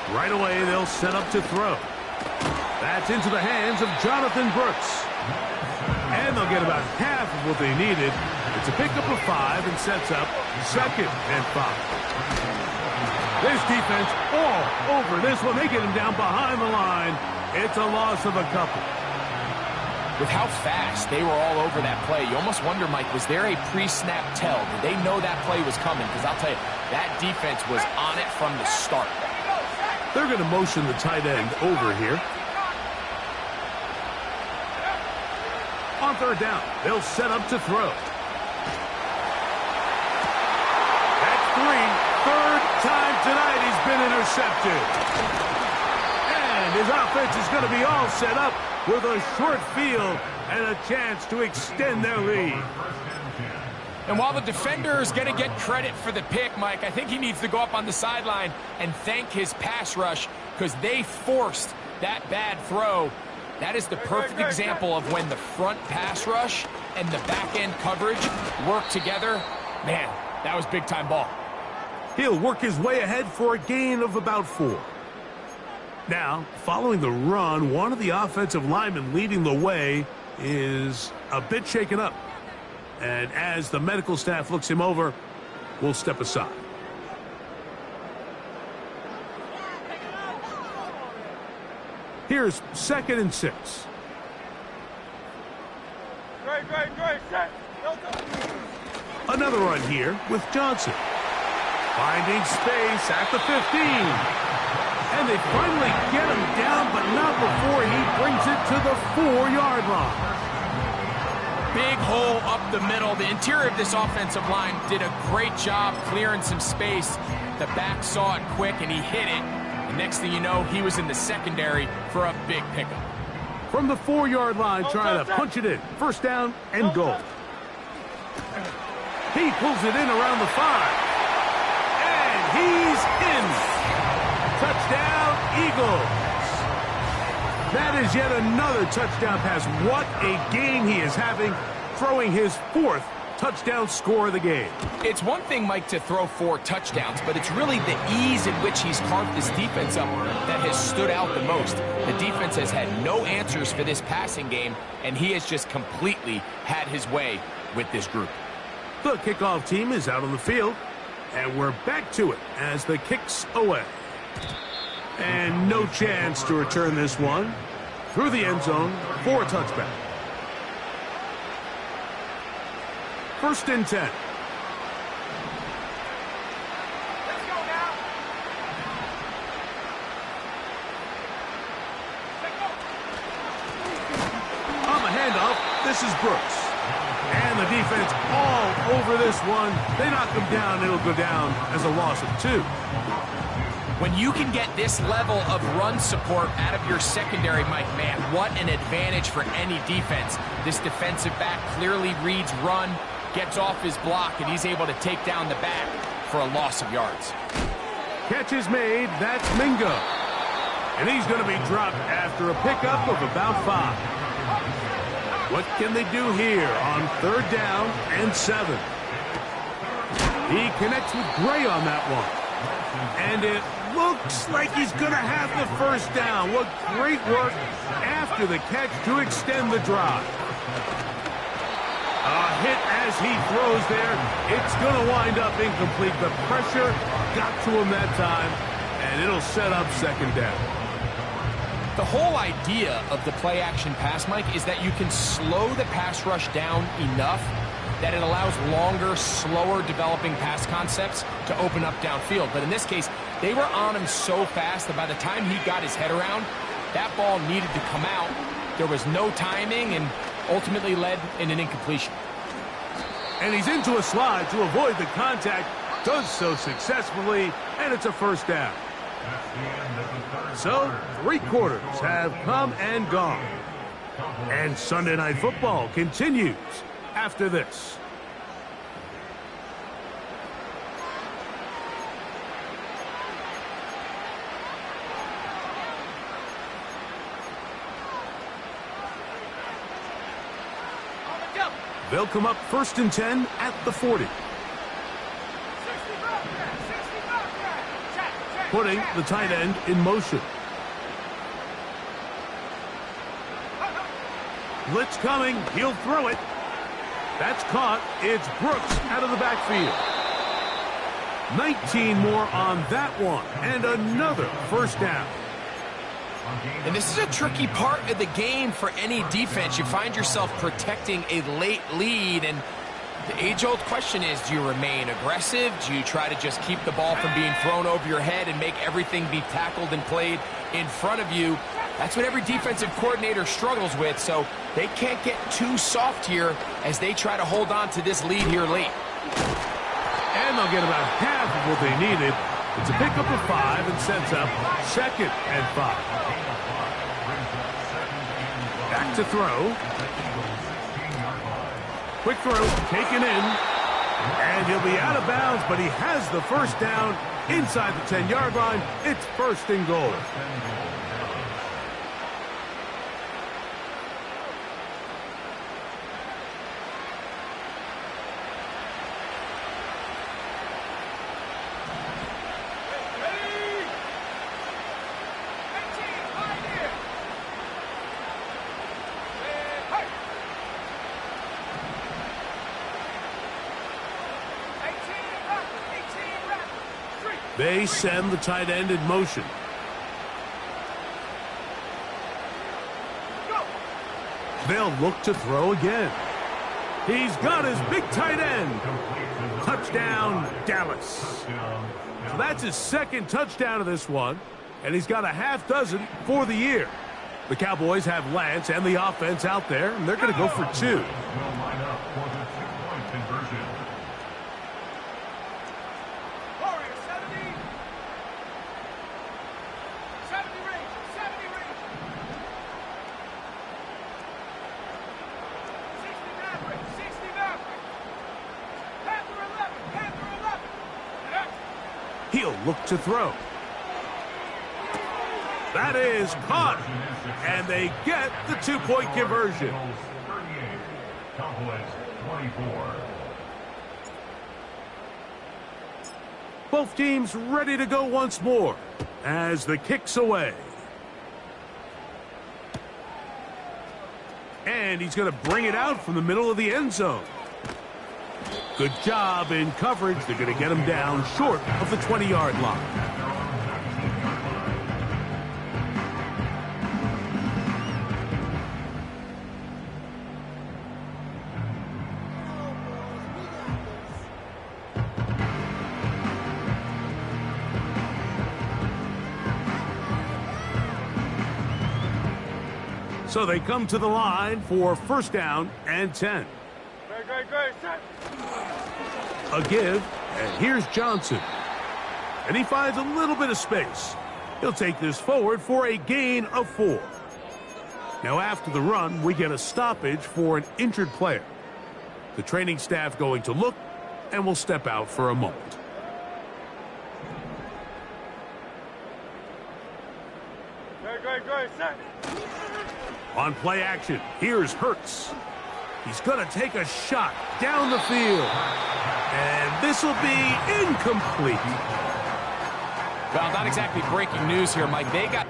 Right away, they'll set up to throw. That's into the hands of Jonathan Brooks. And they'll get about half of what they needed. It's a pickup of 5 and sets up 2nd and 5. This defense all over this one. They get him down behind the line. It's a loss of a couple. With how fast they were all over that play, you almost wonder, Mike, was there a pre-snap tell? Did they know that play was coming? Because I'll tell you, that defense was on it from the start. They're going to motion the tight end over here. On 3rd down, they'll set up to throw. That's 3. 3rd time tonight he's been intercepted. And his offense is going to be all set up with a short field and a chance to extend their lead. And while the defender is going to get credit for the pick, Mike, I think he needs to go up on the sideline and thank his pass rush because they forced that bad throw. That is the perfect example of when the front pass rush and the back-end coverage work together. Man, that was big-time ball. He'll work his way ahead for a gain of about 4. Now, following the run, one of the offensive linemen leading the way is a bit shaken up. And as the medical staff looks him over, we'll step aside. Here's 2nd and 6. Great. Set. Another run here with Johnson. Finding space at the 15. And they finally get him down, but not before he brings it to the 4-yard line. Big hole up the middle. The interior of this offensive line did a great job clearing some space. The back saw it quick, and he hit it. And next thing you know, he was in the secondary for a big pickup. From the 4-yard line, trying to punch it in. 1st down and goal. He pulls it in around the 5. And he's in. Touchdown, Eagles. That is yet another touchdown pass. What a game he is having, throwing his 4th touchdown score of the game. It's one thing, Mike, to throw 4 touchdowns, but it's really the ease in which he's carved this defense up that has stood out the most. The defense has had no answers for this passing game, and he has just completely had his way with this group. The kickoff team is out on the field, and we're back to it as the kick's away. And no chance to return this one through the end zone for a touchback. 1st and 10. Let's go now. Let's go. On the handoff, this is Brooks. And the defense all over this one. They knock him down. It'll go down as a loss of 2. When you can get this level of run support out of your secondary, Mike, man, what an advantage for any defense. This defensive back clearly reads run, gets off his block, and he's able to take down the back for a loss of yards. Catch is made. That's Mingo. And he's going to be dropped after a pickup of about 5. What can they do here on 3rd down and 7? He connects with Gray on that one. And it looks like he's going to have the 1st down. What great work after the catch to extend the drive. A hit as he throws there. It's going to wind up incomplete. The pressure got to him that time, and it'll set up 2nd down. The whole idea of the play-action pass, Mike, is that you can slow the pass rush down enough that it allows longer, slower developing pass concepts to open up downfield. But in this case, they were on him so fast that by the time he got his head around, that ball needed to come out. There was no timing and ultimately led in an incompletion. And he's into a slide to avoid the contact. Does so successfully, and it's a 1st down. So, 3 quarters have come and gone. And Sunday Night Football continues after this. They'll come up 1st and 10 at the 40. Putting the tight end in motion. Blitz coming. He'll throw it. That's caught. It's Brooks out of the backfield. 19 more on that one. And another 1st down. And this is a tricky part of the game for any defense. You find yourself protecting a late lead, and the age-old question is, do you remain aggressive? Do you try to just keep the ball from being thrown over your head and make everything be tackled and played in front of you? That's what every defensive coordinator struggles with, so they can't get too soft here as they try to hold on to this lead here late. And they'll get about half of what they needed. It's a pickup of 5 and sets up 2nd and 5. Back to throw. Quick throw, taken in. And he'll be out of bounds, but he has the 1st down inside the 10-yard line. It's 1st and goal. They send the tight end in motion. They'll look to throw again. He's got his big tight end. Touchdown, Dallas. So that's his 2nd touchdown of this one, and he's got a half dozen for the year. The Cowboys have Lance and the offense out there, and they're going to go for 2. He'll look to throw. That is caught. And they get the 2-point conversion. Both teams ready to go once more as the kick's away. And he's going to bring it out from the middle of the end zone. Good job in coverage. They're going to get him down short of the 20-yard line. So they come to the line for first down and 10. Great, set. A give, and here's Johnson. And he finds a little bit of space. He'll take this forward for a gain of 4. Now after the run, we get a stoppage for an injured player. The training staff going to look and will step out for a moment. Great, set. On play action, here's Hurts. He's going to take a shot down the field. And this will be incomplete. Well, not exactly breaking news here, Mike. They got...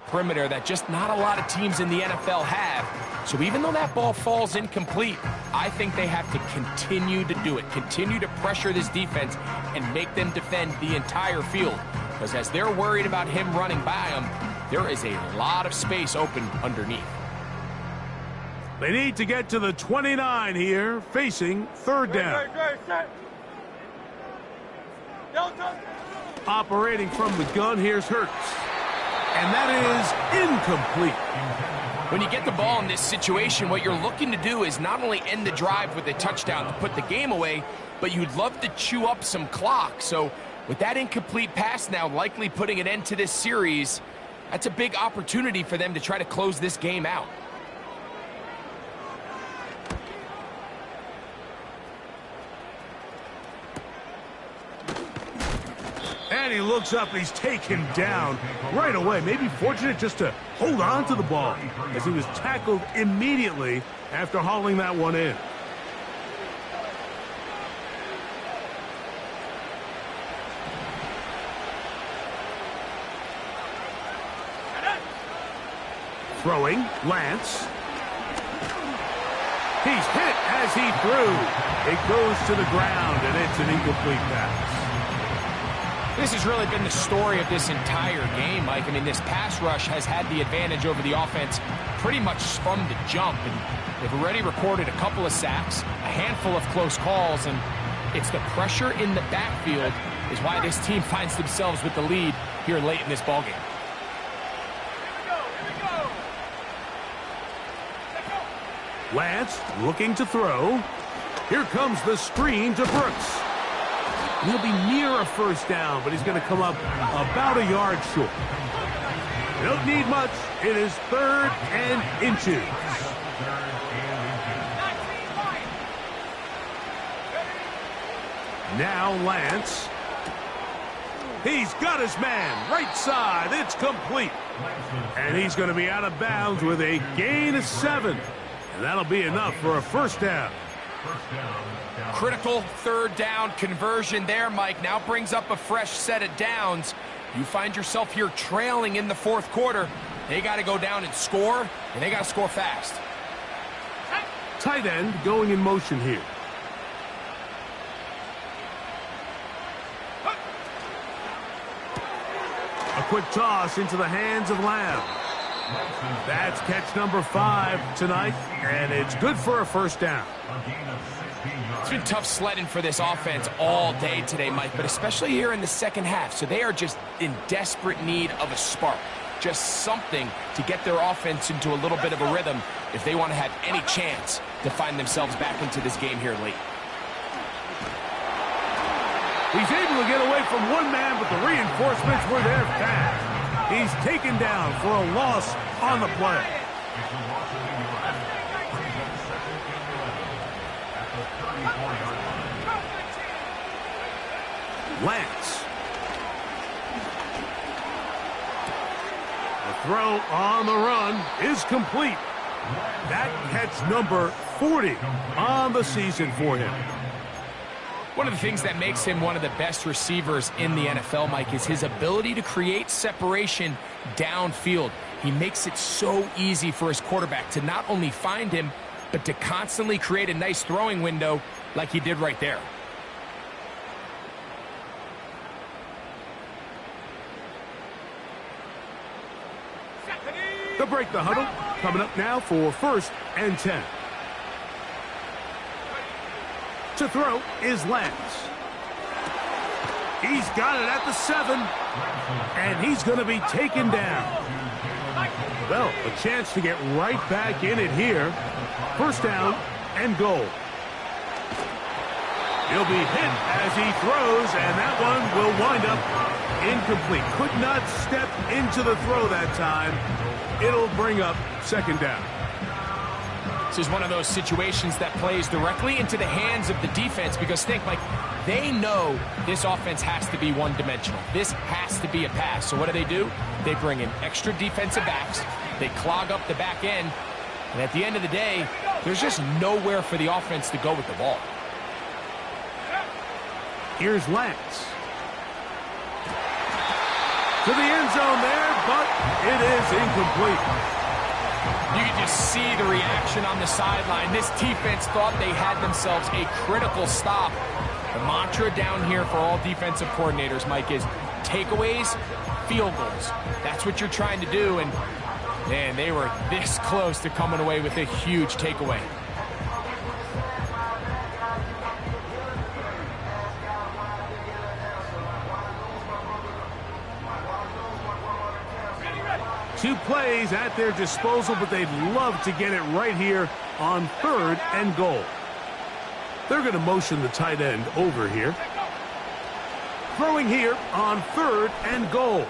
perimeter that just not a lot of teams in the NFL have. So even though that ball falls incomplete, I think they have to continue to do it, continue to pressure this defense and make them defend the entire field. Because as they're worried about him running by them, there is a lot of space open underneath. They need to get to the 29 here, facing third down. Great, set. Delta. Operating from the gun, here's Hurts. And that is incomplete. When you get the ball in this situation, what you're looking to do is not only end the drive with a touchdown to put the game away, but you'd love to chew up some clock. So with that incomplete pass now likely putting an end to this series, that's a big opportunity for them to try to close this game out. And he looks up, and he's taken down right away. Maybe fortunate just to hold on to the ball as he was tackled immediately after hauling that one in. Throwing, Lance. He's hit as he threw. It goes to the ground, and it's an incomplete pass. This has really been the story of this entire game, Mike. I mean, this pass rush has had the advantage over the offense pretty much from the jump. And they've already recorded a couple of sacks, a handful of close calls, and it's the pressure in the backfield is why this team finds themselves with the lead here late in this ballgame. Lance looking to throw. Here comes the screen to Brooks. He'll be near a first down, but he's going to come up about a yard short. They don't need much. It is 3rd and inches. Now Lance. He's got his man. Right side. It's complete. And he's going to be out of bounds with a gain of 7. And that'll be enough for a first down. Critical 3rd down conversion there, Mike. Now brings up a fresh set of downs. You find yourself here trailing in the 4th quarter. They got to go down and score, and they got to score fast. Tight end going in motion here. A quick toss into the hands of Lamb. That's catch number 5 tonight, and it's good for a first down. A gain of 6 It's been tough sledding for this offense all day today, Mike, but especially here in the second half. So they are just in desperate need of a spark, just something to get their offense into a little bit of a rhythm if they want to have any chance to find themselves back into this game here late. He's able to get away from one man, but the reinforcements were there fast. He's taken down for a loss on the play. Lance. The throw on the run is complete. That catch number 40 on the season for him. One of the things that makes him one of the best receivers in the NFL, Mike, is his ability to create separation downfield. He makes it so easy for his quarterback to not only find him, but to constantly create a nice throwing window like he did right there. They'll break the huddle. Coming up now for 1st and 10. To throw is Lance. He's got it at the 7. And he's going to be taken down. Well, a chance to get right back in it here. 1st down and goal. He'll be hit as he throws, and that one will wind up incomplete. Could not step into the throw that time. It'll bring up 2nd down. This is one of those situations that plays directly into the hands of the defense because think, Mike, they know this offense has to be one-dimensional. This has to be a pass. So what do? They bring in extra defensive backs. They clog up the back end. And at the end of the day, there's just nowhere for the offense to go with the ball. Here's Lance. To the end zone there, but it is incomplete. You can just see the reaction on the sideline. This defense thought they had themselves a critical stop. The mantra down here for all defensive coordinators, Mike, is takeaways, field goals. That's what you're trying to do, and man, they were this close to coming away with a huge takeaway. Two plays at their disposal, but they'd love to get it right here on 3rd and goal. They're going to motion the tight end over here. Throwing here on 3rd and goal.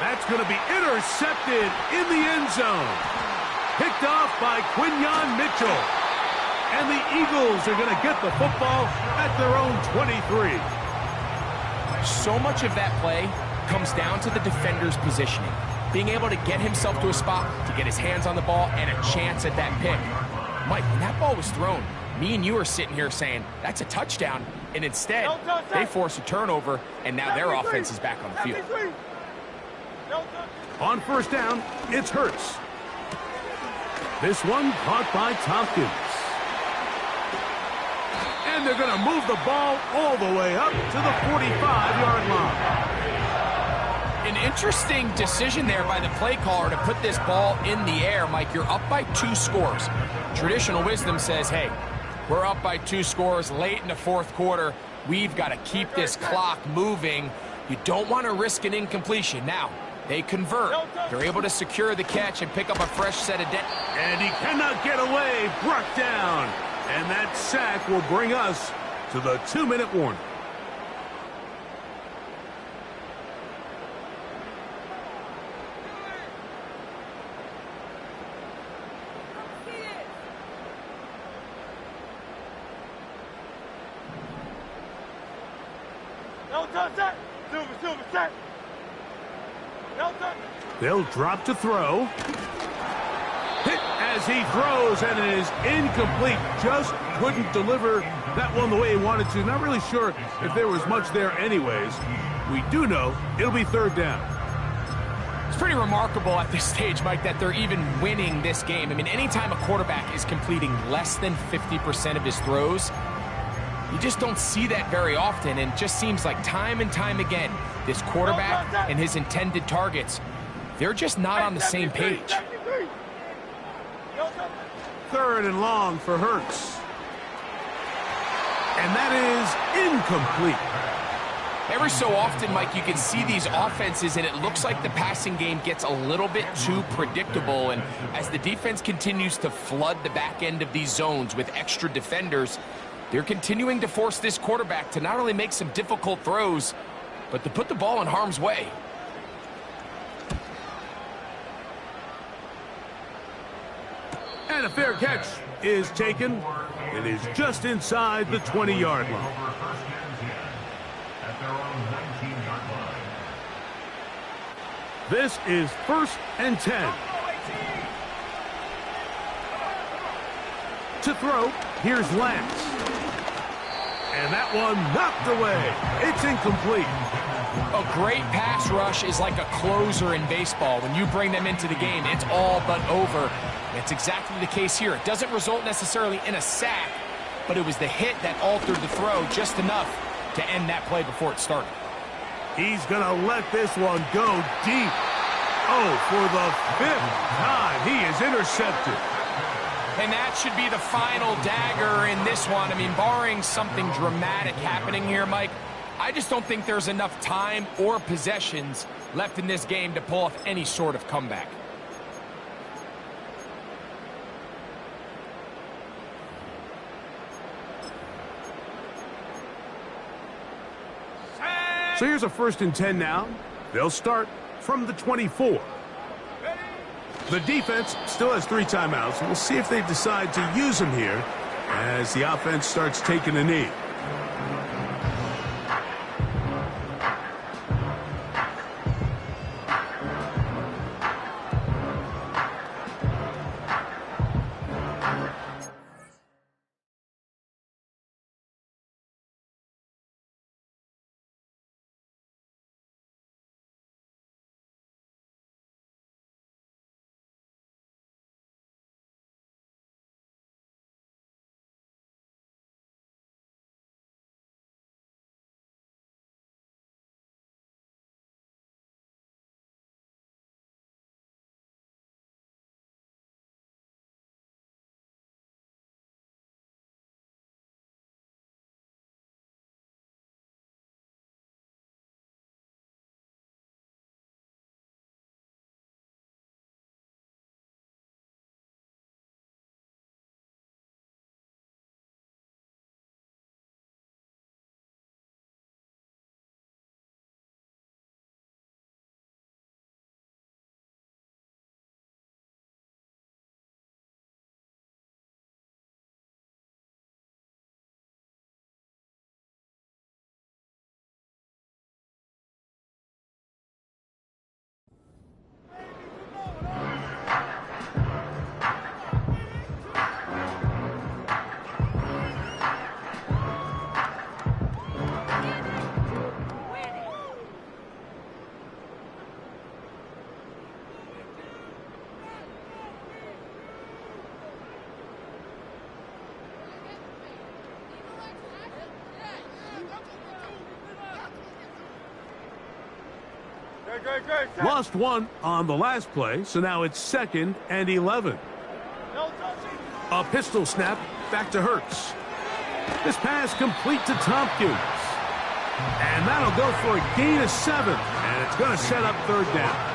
That's going to be intercepted in the end zone. Picked off by Quinyon Mitchell. And the Eagles are going to get the football at their own 23. So much of that play comes down to the defender's positioning. Being able to get himself to a spot, to get his hands on the ball, and a chance at that pick. Mike, when that ball was thrown, me and you are sitting here saying, that's a touchdown, and instead, they force a turnover, and now their offense is back on the field. On 1st down, it's Hurts. This one caught by Tompkins. And they're going to move the ball all the way up to the 45-yard line. An interesting decision there by the play caller to put this ball in the air. Mike, you're up by 2 scores. Traditional wisdom says, hey, we're up by 2 scores late in the 4th quarter. We've got to keep this clock moving. You don't want to risk an incompletion. Now, they convert. They're able to secure the catch and pick up a fresh set of and he cannot get away. Brought down. And that sack will bring us to the 2-minute warning. They'll drop to throw. Hit as he throws, and it is incomplete. Just couldn't deliver that one the way he wanted to. Not really sure if there was much there anyways. We do know it'll be 3rd down. It's pretty remarkable at this stage, Mike, that they're even winning this game. I mean, anytime a quarterback is completing less than 50% of his throws, you just don't see that very often, and it just seems like time and time again, this quarterback and his intended targets, they're just not on the same page. 3rd and long for Hurts. And that is incomplete. Every so often, Mike, you can see these offenses, and it looks like the passing game gets a little bit too predictable. And as the defense continues to flood the back end of these zones with extra defenders, they're continuing to force this quarterback to not only make some difficult throws, but to put the ball in harm's way. And a fair catch is taken. It is just inside the 20-yard line. At their own 19-yard line. This is 1st and 10. To throw, here's Lance. And that one knocked away. It's incomplete. A great pass rush is like a closer in baseball. When you bring them into the game, it's all but over. It's exactly the case here. It doesn't result necessarily in a sack, but it was the hit that altered the throw just enough to end that play before it started. He's going to let this one go deep. Oh, for the 5th time, he is intercepted. And that should be the final dagger in this one. I mean, barring something dramatic happening here, Mike, I just don't think there's enough time or possessions left in this game to pull off any sort of comeback. So here's a 1st and 10 now. They'll start from the 24. The defense still has 3 timeouts. We'll see if they decide to use them here as the offense starts taking a knee. Lost one on the last play, so now it's 2nd and 11. A pistol snap back to Hurts. This pass complete to Tompkins. And that'll go for a gain of 7. And it's going to set up 3rd down.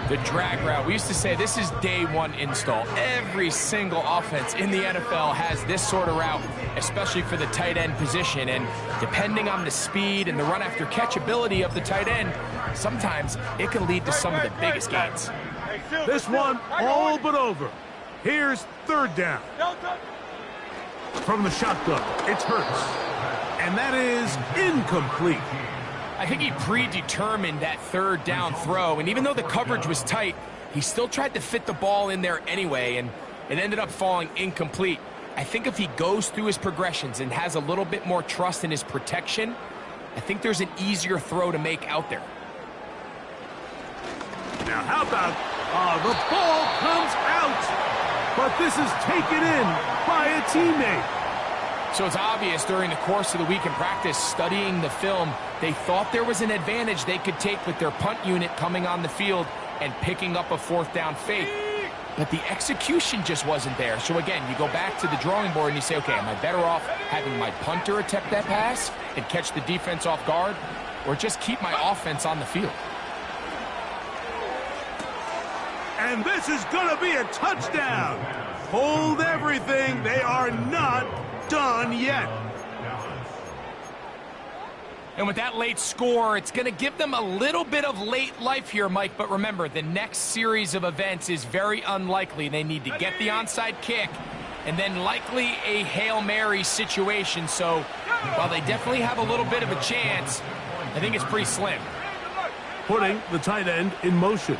The drag route. We used to say this is day 1 install. Every single offense in the NFL has this sort of route, especially for the tight end position. And depending on the speed and the run after catch ability of the tight end, sometimes it can lead to some of the biggest gains. This one all but over. Here's 3rd down. From the shotgun, it's Hurts. And that is incomplete. I think he predetermined that 3rd down throw, and even though the coverage was tight, he still tried to fit the ball in there anyway, and it ended up falling incomplete. I think if he goes through his progressions and has a little bit more trust in his protection, I think there's an easier throw to make out there. Now how about, the ball comes out, but this is taken in by a teammate. So it's obvious during the course of the week in practice, studying the film, they thought there was an advantage they could take with their punt unit coming on the field and picking up a 4th down fake. but the execution just wasn't there. So again, you go back to the drawing board and you say, okay, am I better off having my punter attempt that pass and catch the defense off guard, or just keep my offense on the field? And this is going to be a touchdown. Hold everything. They are not done yet. And with that late score, it's going to give them a little bit of late life here, Mike. But remember, the next series of events is very unlikely. They need to get the onside kick and then likely a Hail Mary situation. So while they definitely have a little bit of a chance, I think it's pretty slim. Putting the tight end in motion.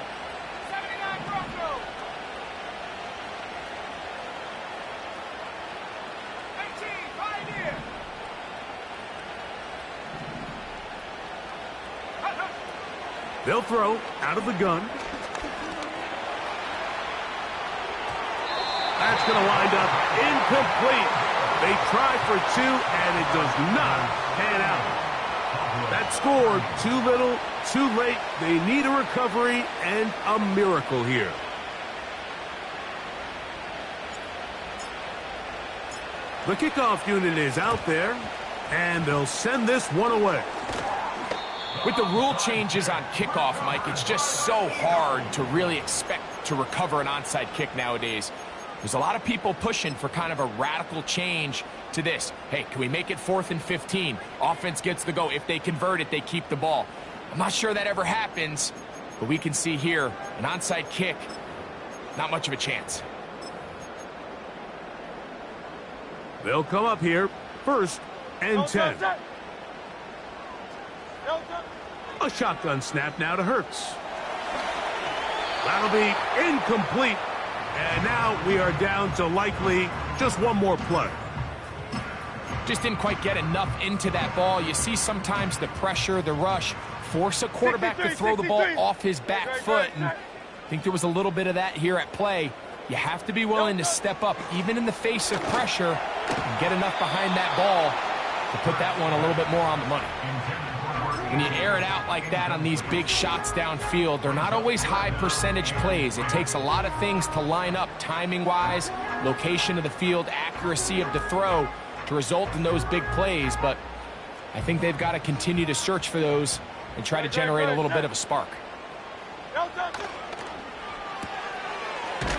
They'll throw out of the gun. That's going to wind up incomplete. They try for two, and it does not pan out. That scored too little, too late. They need a recovery and a miracle here. The kickoff unit is out there, and they'll send this one away. With the rule changes on kickoff, Mike, it's just so hard to really expect to recover an onside kick nowadays. There's a lot of people pushing for kind of a radical change to this. Hey, can we make it 4th and 15? Offense gets the go. If they convert it, they keep the ball. I'm not sure that ever happens, but we can see here an onside kick, not much of a chance. They'll come up here, 1st and 10. A shotgun snap now to Hurts. That'll be incomplete. And now we are down to likely just one more play. Just didn't quite get enough into that ball. You see sometimes the pressure, the rush, force a quarterback to throw the ball off his back foot. And I think there was a little bit of that here at play. You have to be willing to step up, even in the face of pressure, and get enough behind that ball to put that one a little bit more on the money. When you air it out like that on these big shots downfield, they're not always high percentage plays. It takes a lot of things to line up timing-wise, location of the field, accuracy of the throw to result in those big plays. But I think they've got to continue to search for those and try to generate a little bit of a spark.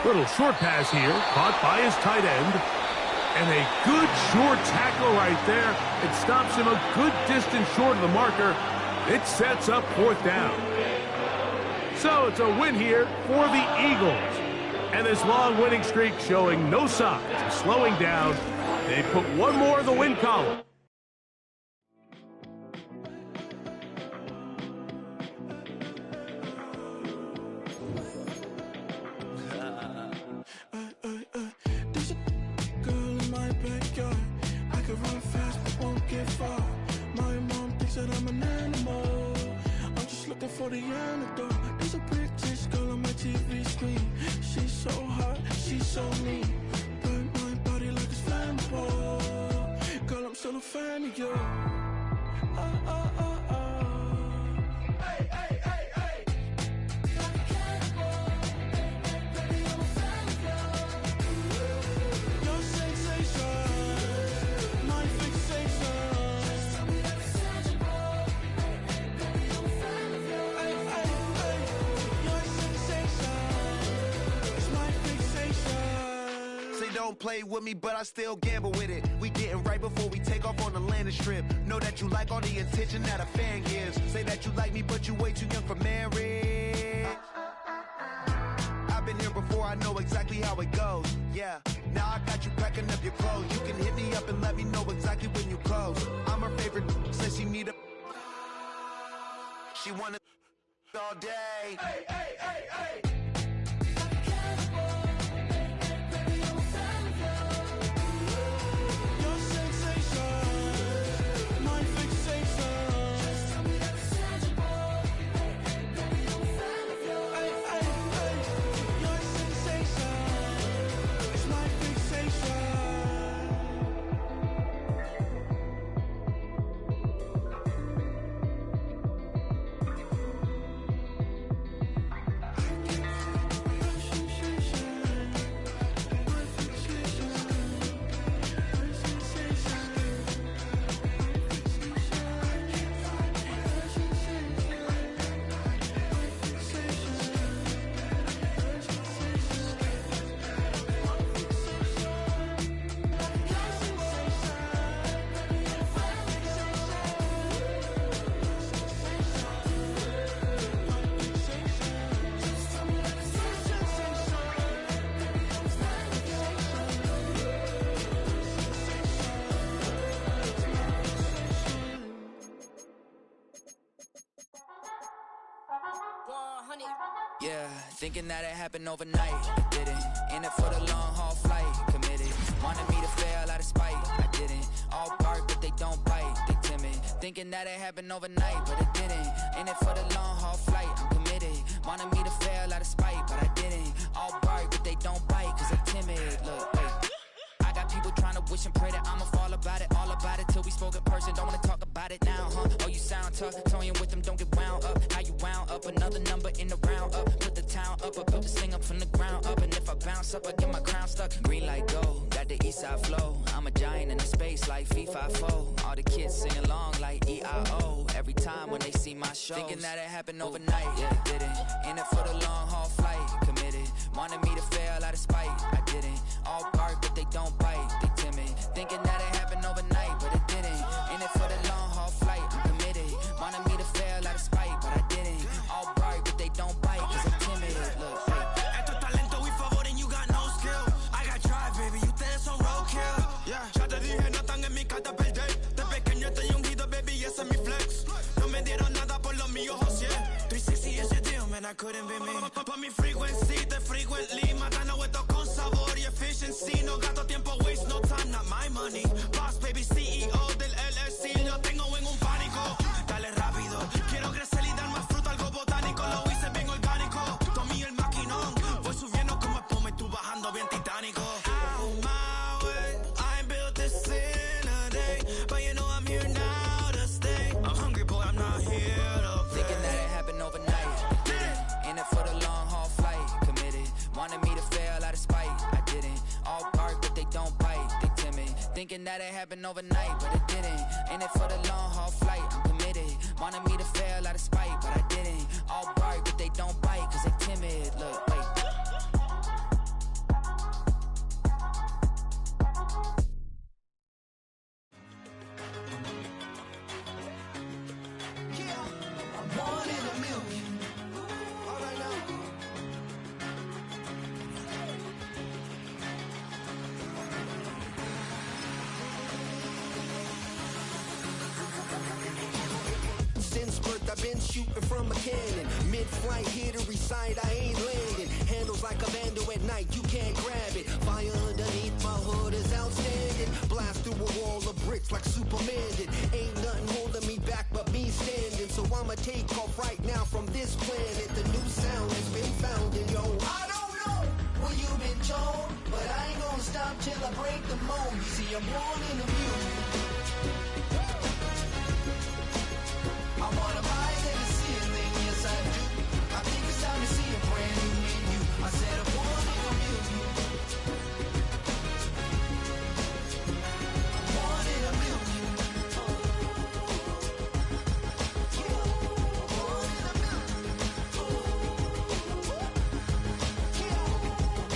Little short pass here, caught by his tight end. And a good short tackle right there. It stops him a good distance short of the marker. It sets up 4th down. So it's a win here for the Eagles. And this long winning streak showing no signs of slowing down. They put one more in the win column. For the antidote, there's a British girl on my TV screen. She's so hot, she's so mean. Burn my body like it's flammable. Girl, I'm still a fan of you. Hey, hey, hey, hey. Like a cannibal. Baby, I'm a fan of you. Your sensation, my fixation. Just tell me that it's tangible. Baby, I'm a fan of you. Don't play with me, but I still gamble with it. We getting right before we take off on the landing strip. Know that you like all the attention that a fan gives. Say that you like me, but you way too young for marriage. I've been here before, I know exactly how it goes. Yeah, now I got you packing up your clothes. You can hit me up and let me know exactly when you close. I'm her favorite, says she need a... She wanna all day. Hey, hey, hey, hey. Yeah, thinking that it happened overnight, I didn't. In it for the long haul flight, committed. Wanted me to fail out of spite, I didn't. All bark but they don't bite, they timid. Thinking that it happened overnight, but it didn't. In it for the long haul flight, I'm committed. Wanted me to fail out of spite, but I didn't. All bark but they don't bite, cause they timid. Look, wait. I got people trying to wish and pray that I'ma fall about it, all about it till we spoke in person. Don't wanna talk about it now, huh? Oh, you sound tough, toying with them, don't get wound up. How you wound up? Another number in the round up. Put the town up, I built this thing up from the ground up. And if I bounce up, I get my crown stuck. Green light go, got the east side flow. I'm a giant in the space like FIFA4. All the kids sing along like EIO. Every time when they see my shows. Thinking that it happened overnight, yeah, didn't. In it for the long haul flight, committed. Wanted me to fail out of spite, I didn't. All bark but they don't bite, they timid. Thinking that it happened overnight, but it didn't. In it for the long haul flight, I'm committed. Wanted me to fail out of spite, but I didn't. All bark but they don't bite, cause I'm timid. Look, Esto es talento y favor and you got no skill. I got drive, baby, ustedes son roadkill. Yeah, ya te dije, no están en mi carta perder. De pequeño estoy ungido, baby, ese es mi flex. No me dieron nada por lo mío, José. 360 is your deal, man, I couldn't be me. Pa' mi frequency, te frequently. Matando esto con sabor y efficiency. No gasto tiempo, waste no time, not my money. Boss, baby, CEO del LLC. Lo tengo en un pánico. Dale rápido, quiero crecer y dar más fruto, algo botánico. Lo hice bien orgánico. Tomé el maquinón. Voy subiendo como espuma y tú bajando bien titánico. Out my way, I ain't built this in a day. But you know I'm here now to stay. I'm hungry, boy, I'm not here to play. thinking that it happened overnight, didn't. In it for the long haul flight, committed. Wanted me to fail out of spite, I didn't. All bark but they don't bite, they timid. Thinking that it happened overnight, but it didn't. In it for the long haul flight, I'm committed. Wanted me to fail out of spite, but I didn't. All bark but they don't bite, cause they timid. Look, wait. One in a million. All right now. Since birth I've been shooting from a cannon. Mid-flight here to recite, I ain't landing. Handles like a vandal at night, you can't grab it. Fire underneath my hood is outstanding. Blast through a wall of bricks like Superman did. Ain't nothing holding me back but me standing. So I'ma take off right now from this planet. The new sound has been found and yo, I don't know what you've been told, but I ain't gonna stop till I break the mold. You see, I'm born in the music. I wanna rise in the ceiling, yes I do. I think it's time to see a brand new menu. I said I'm born in a million. Born in a million. Born in a million.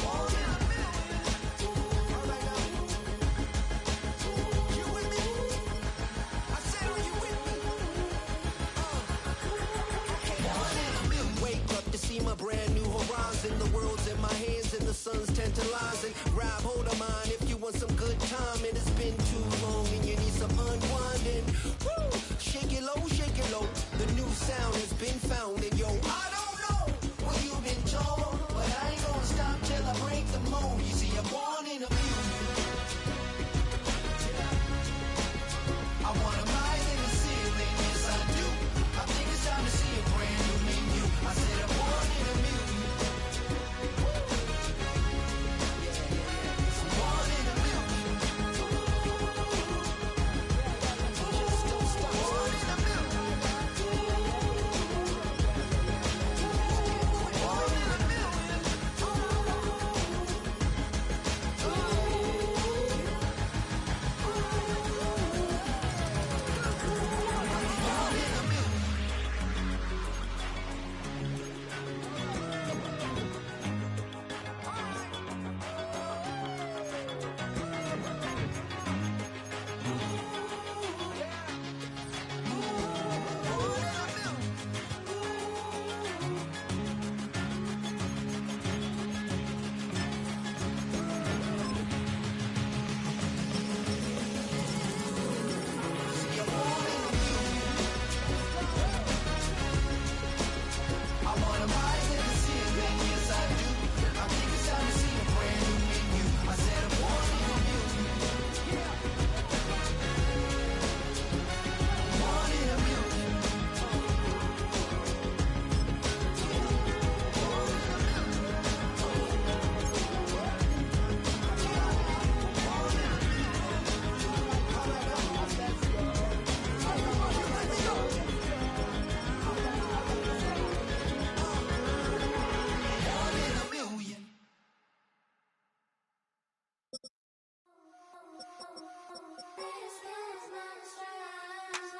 Born in a million. All right now. You with me? I said, are you with me? Wake up to see my brand new horizon. The world's in my hands and the sun's tantalizing. Grab hold of mine if you want some good time. It has been too long and you need some unwinding. Woo! Shake it low, shake it low. The new sound has been found and yo,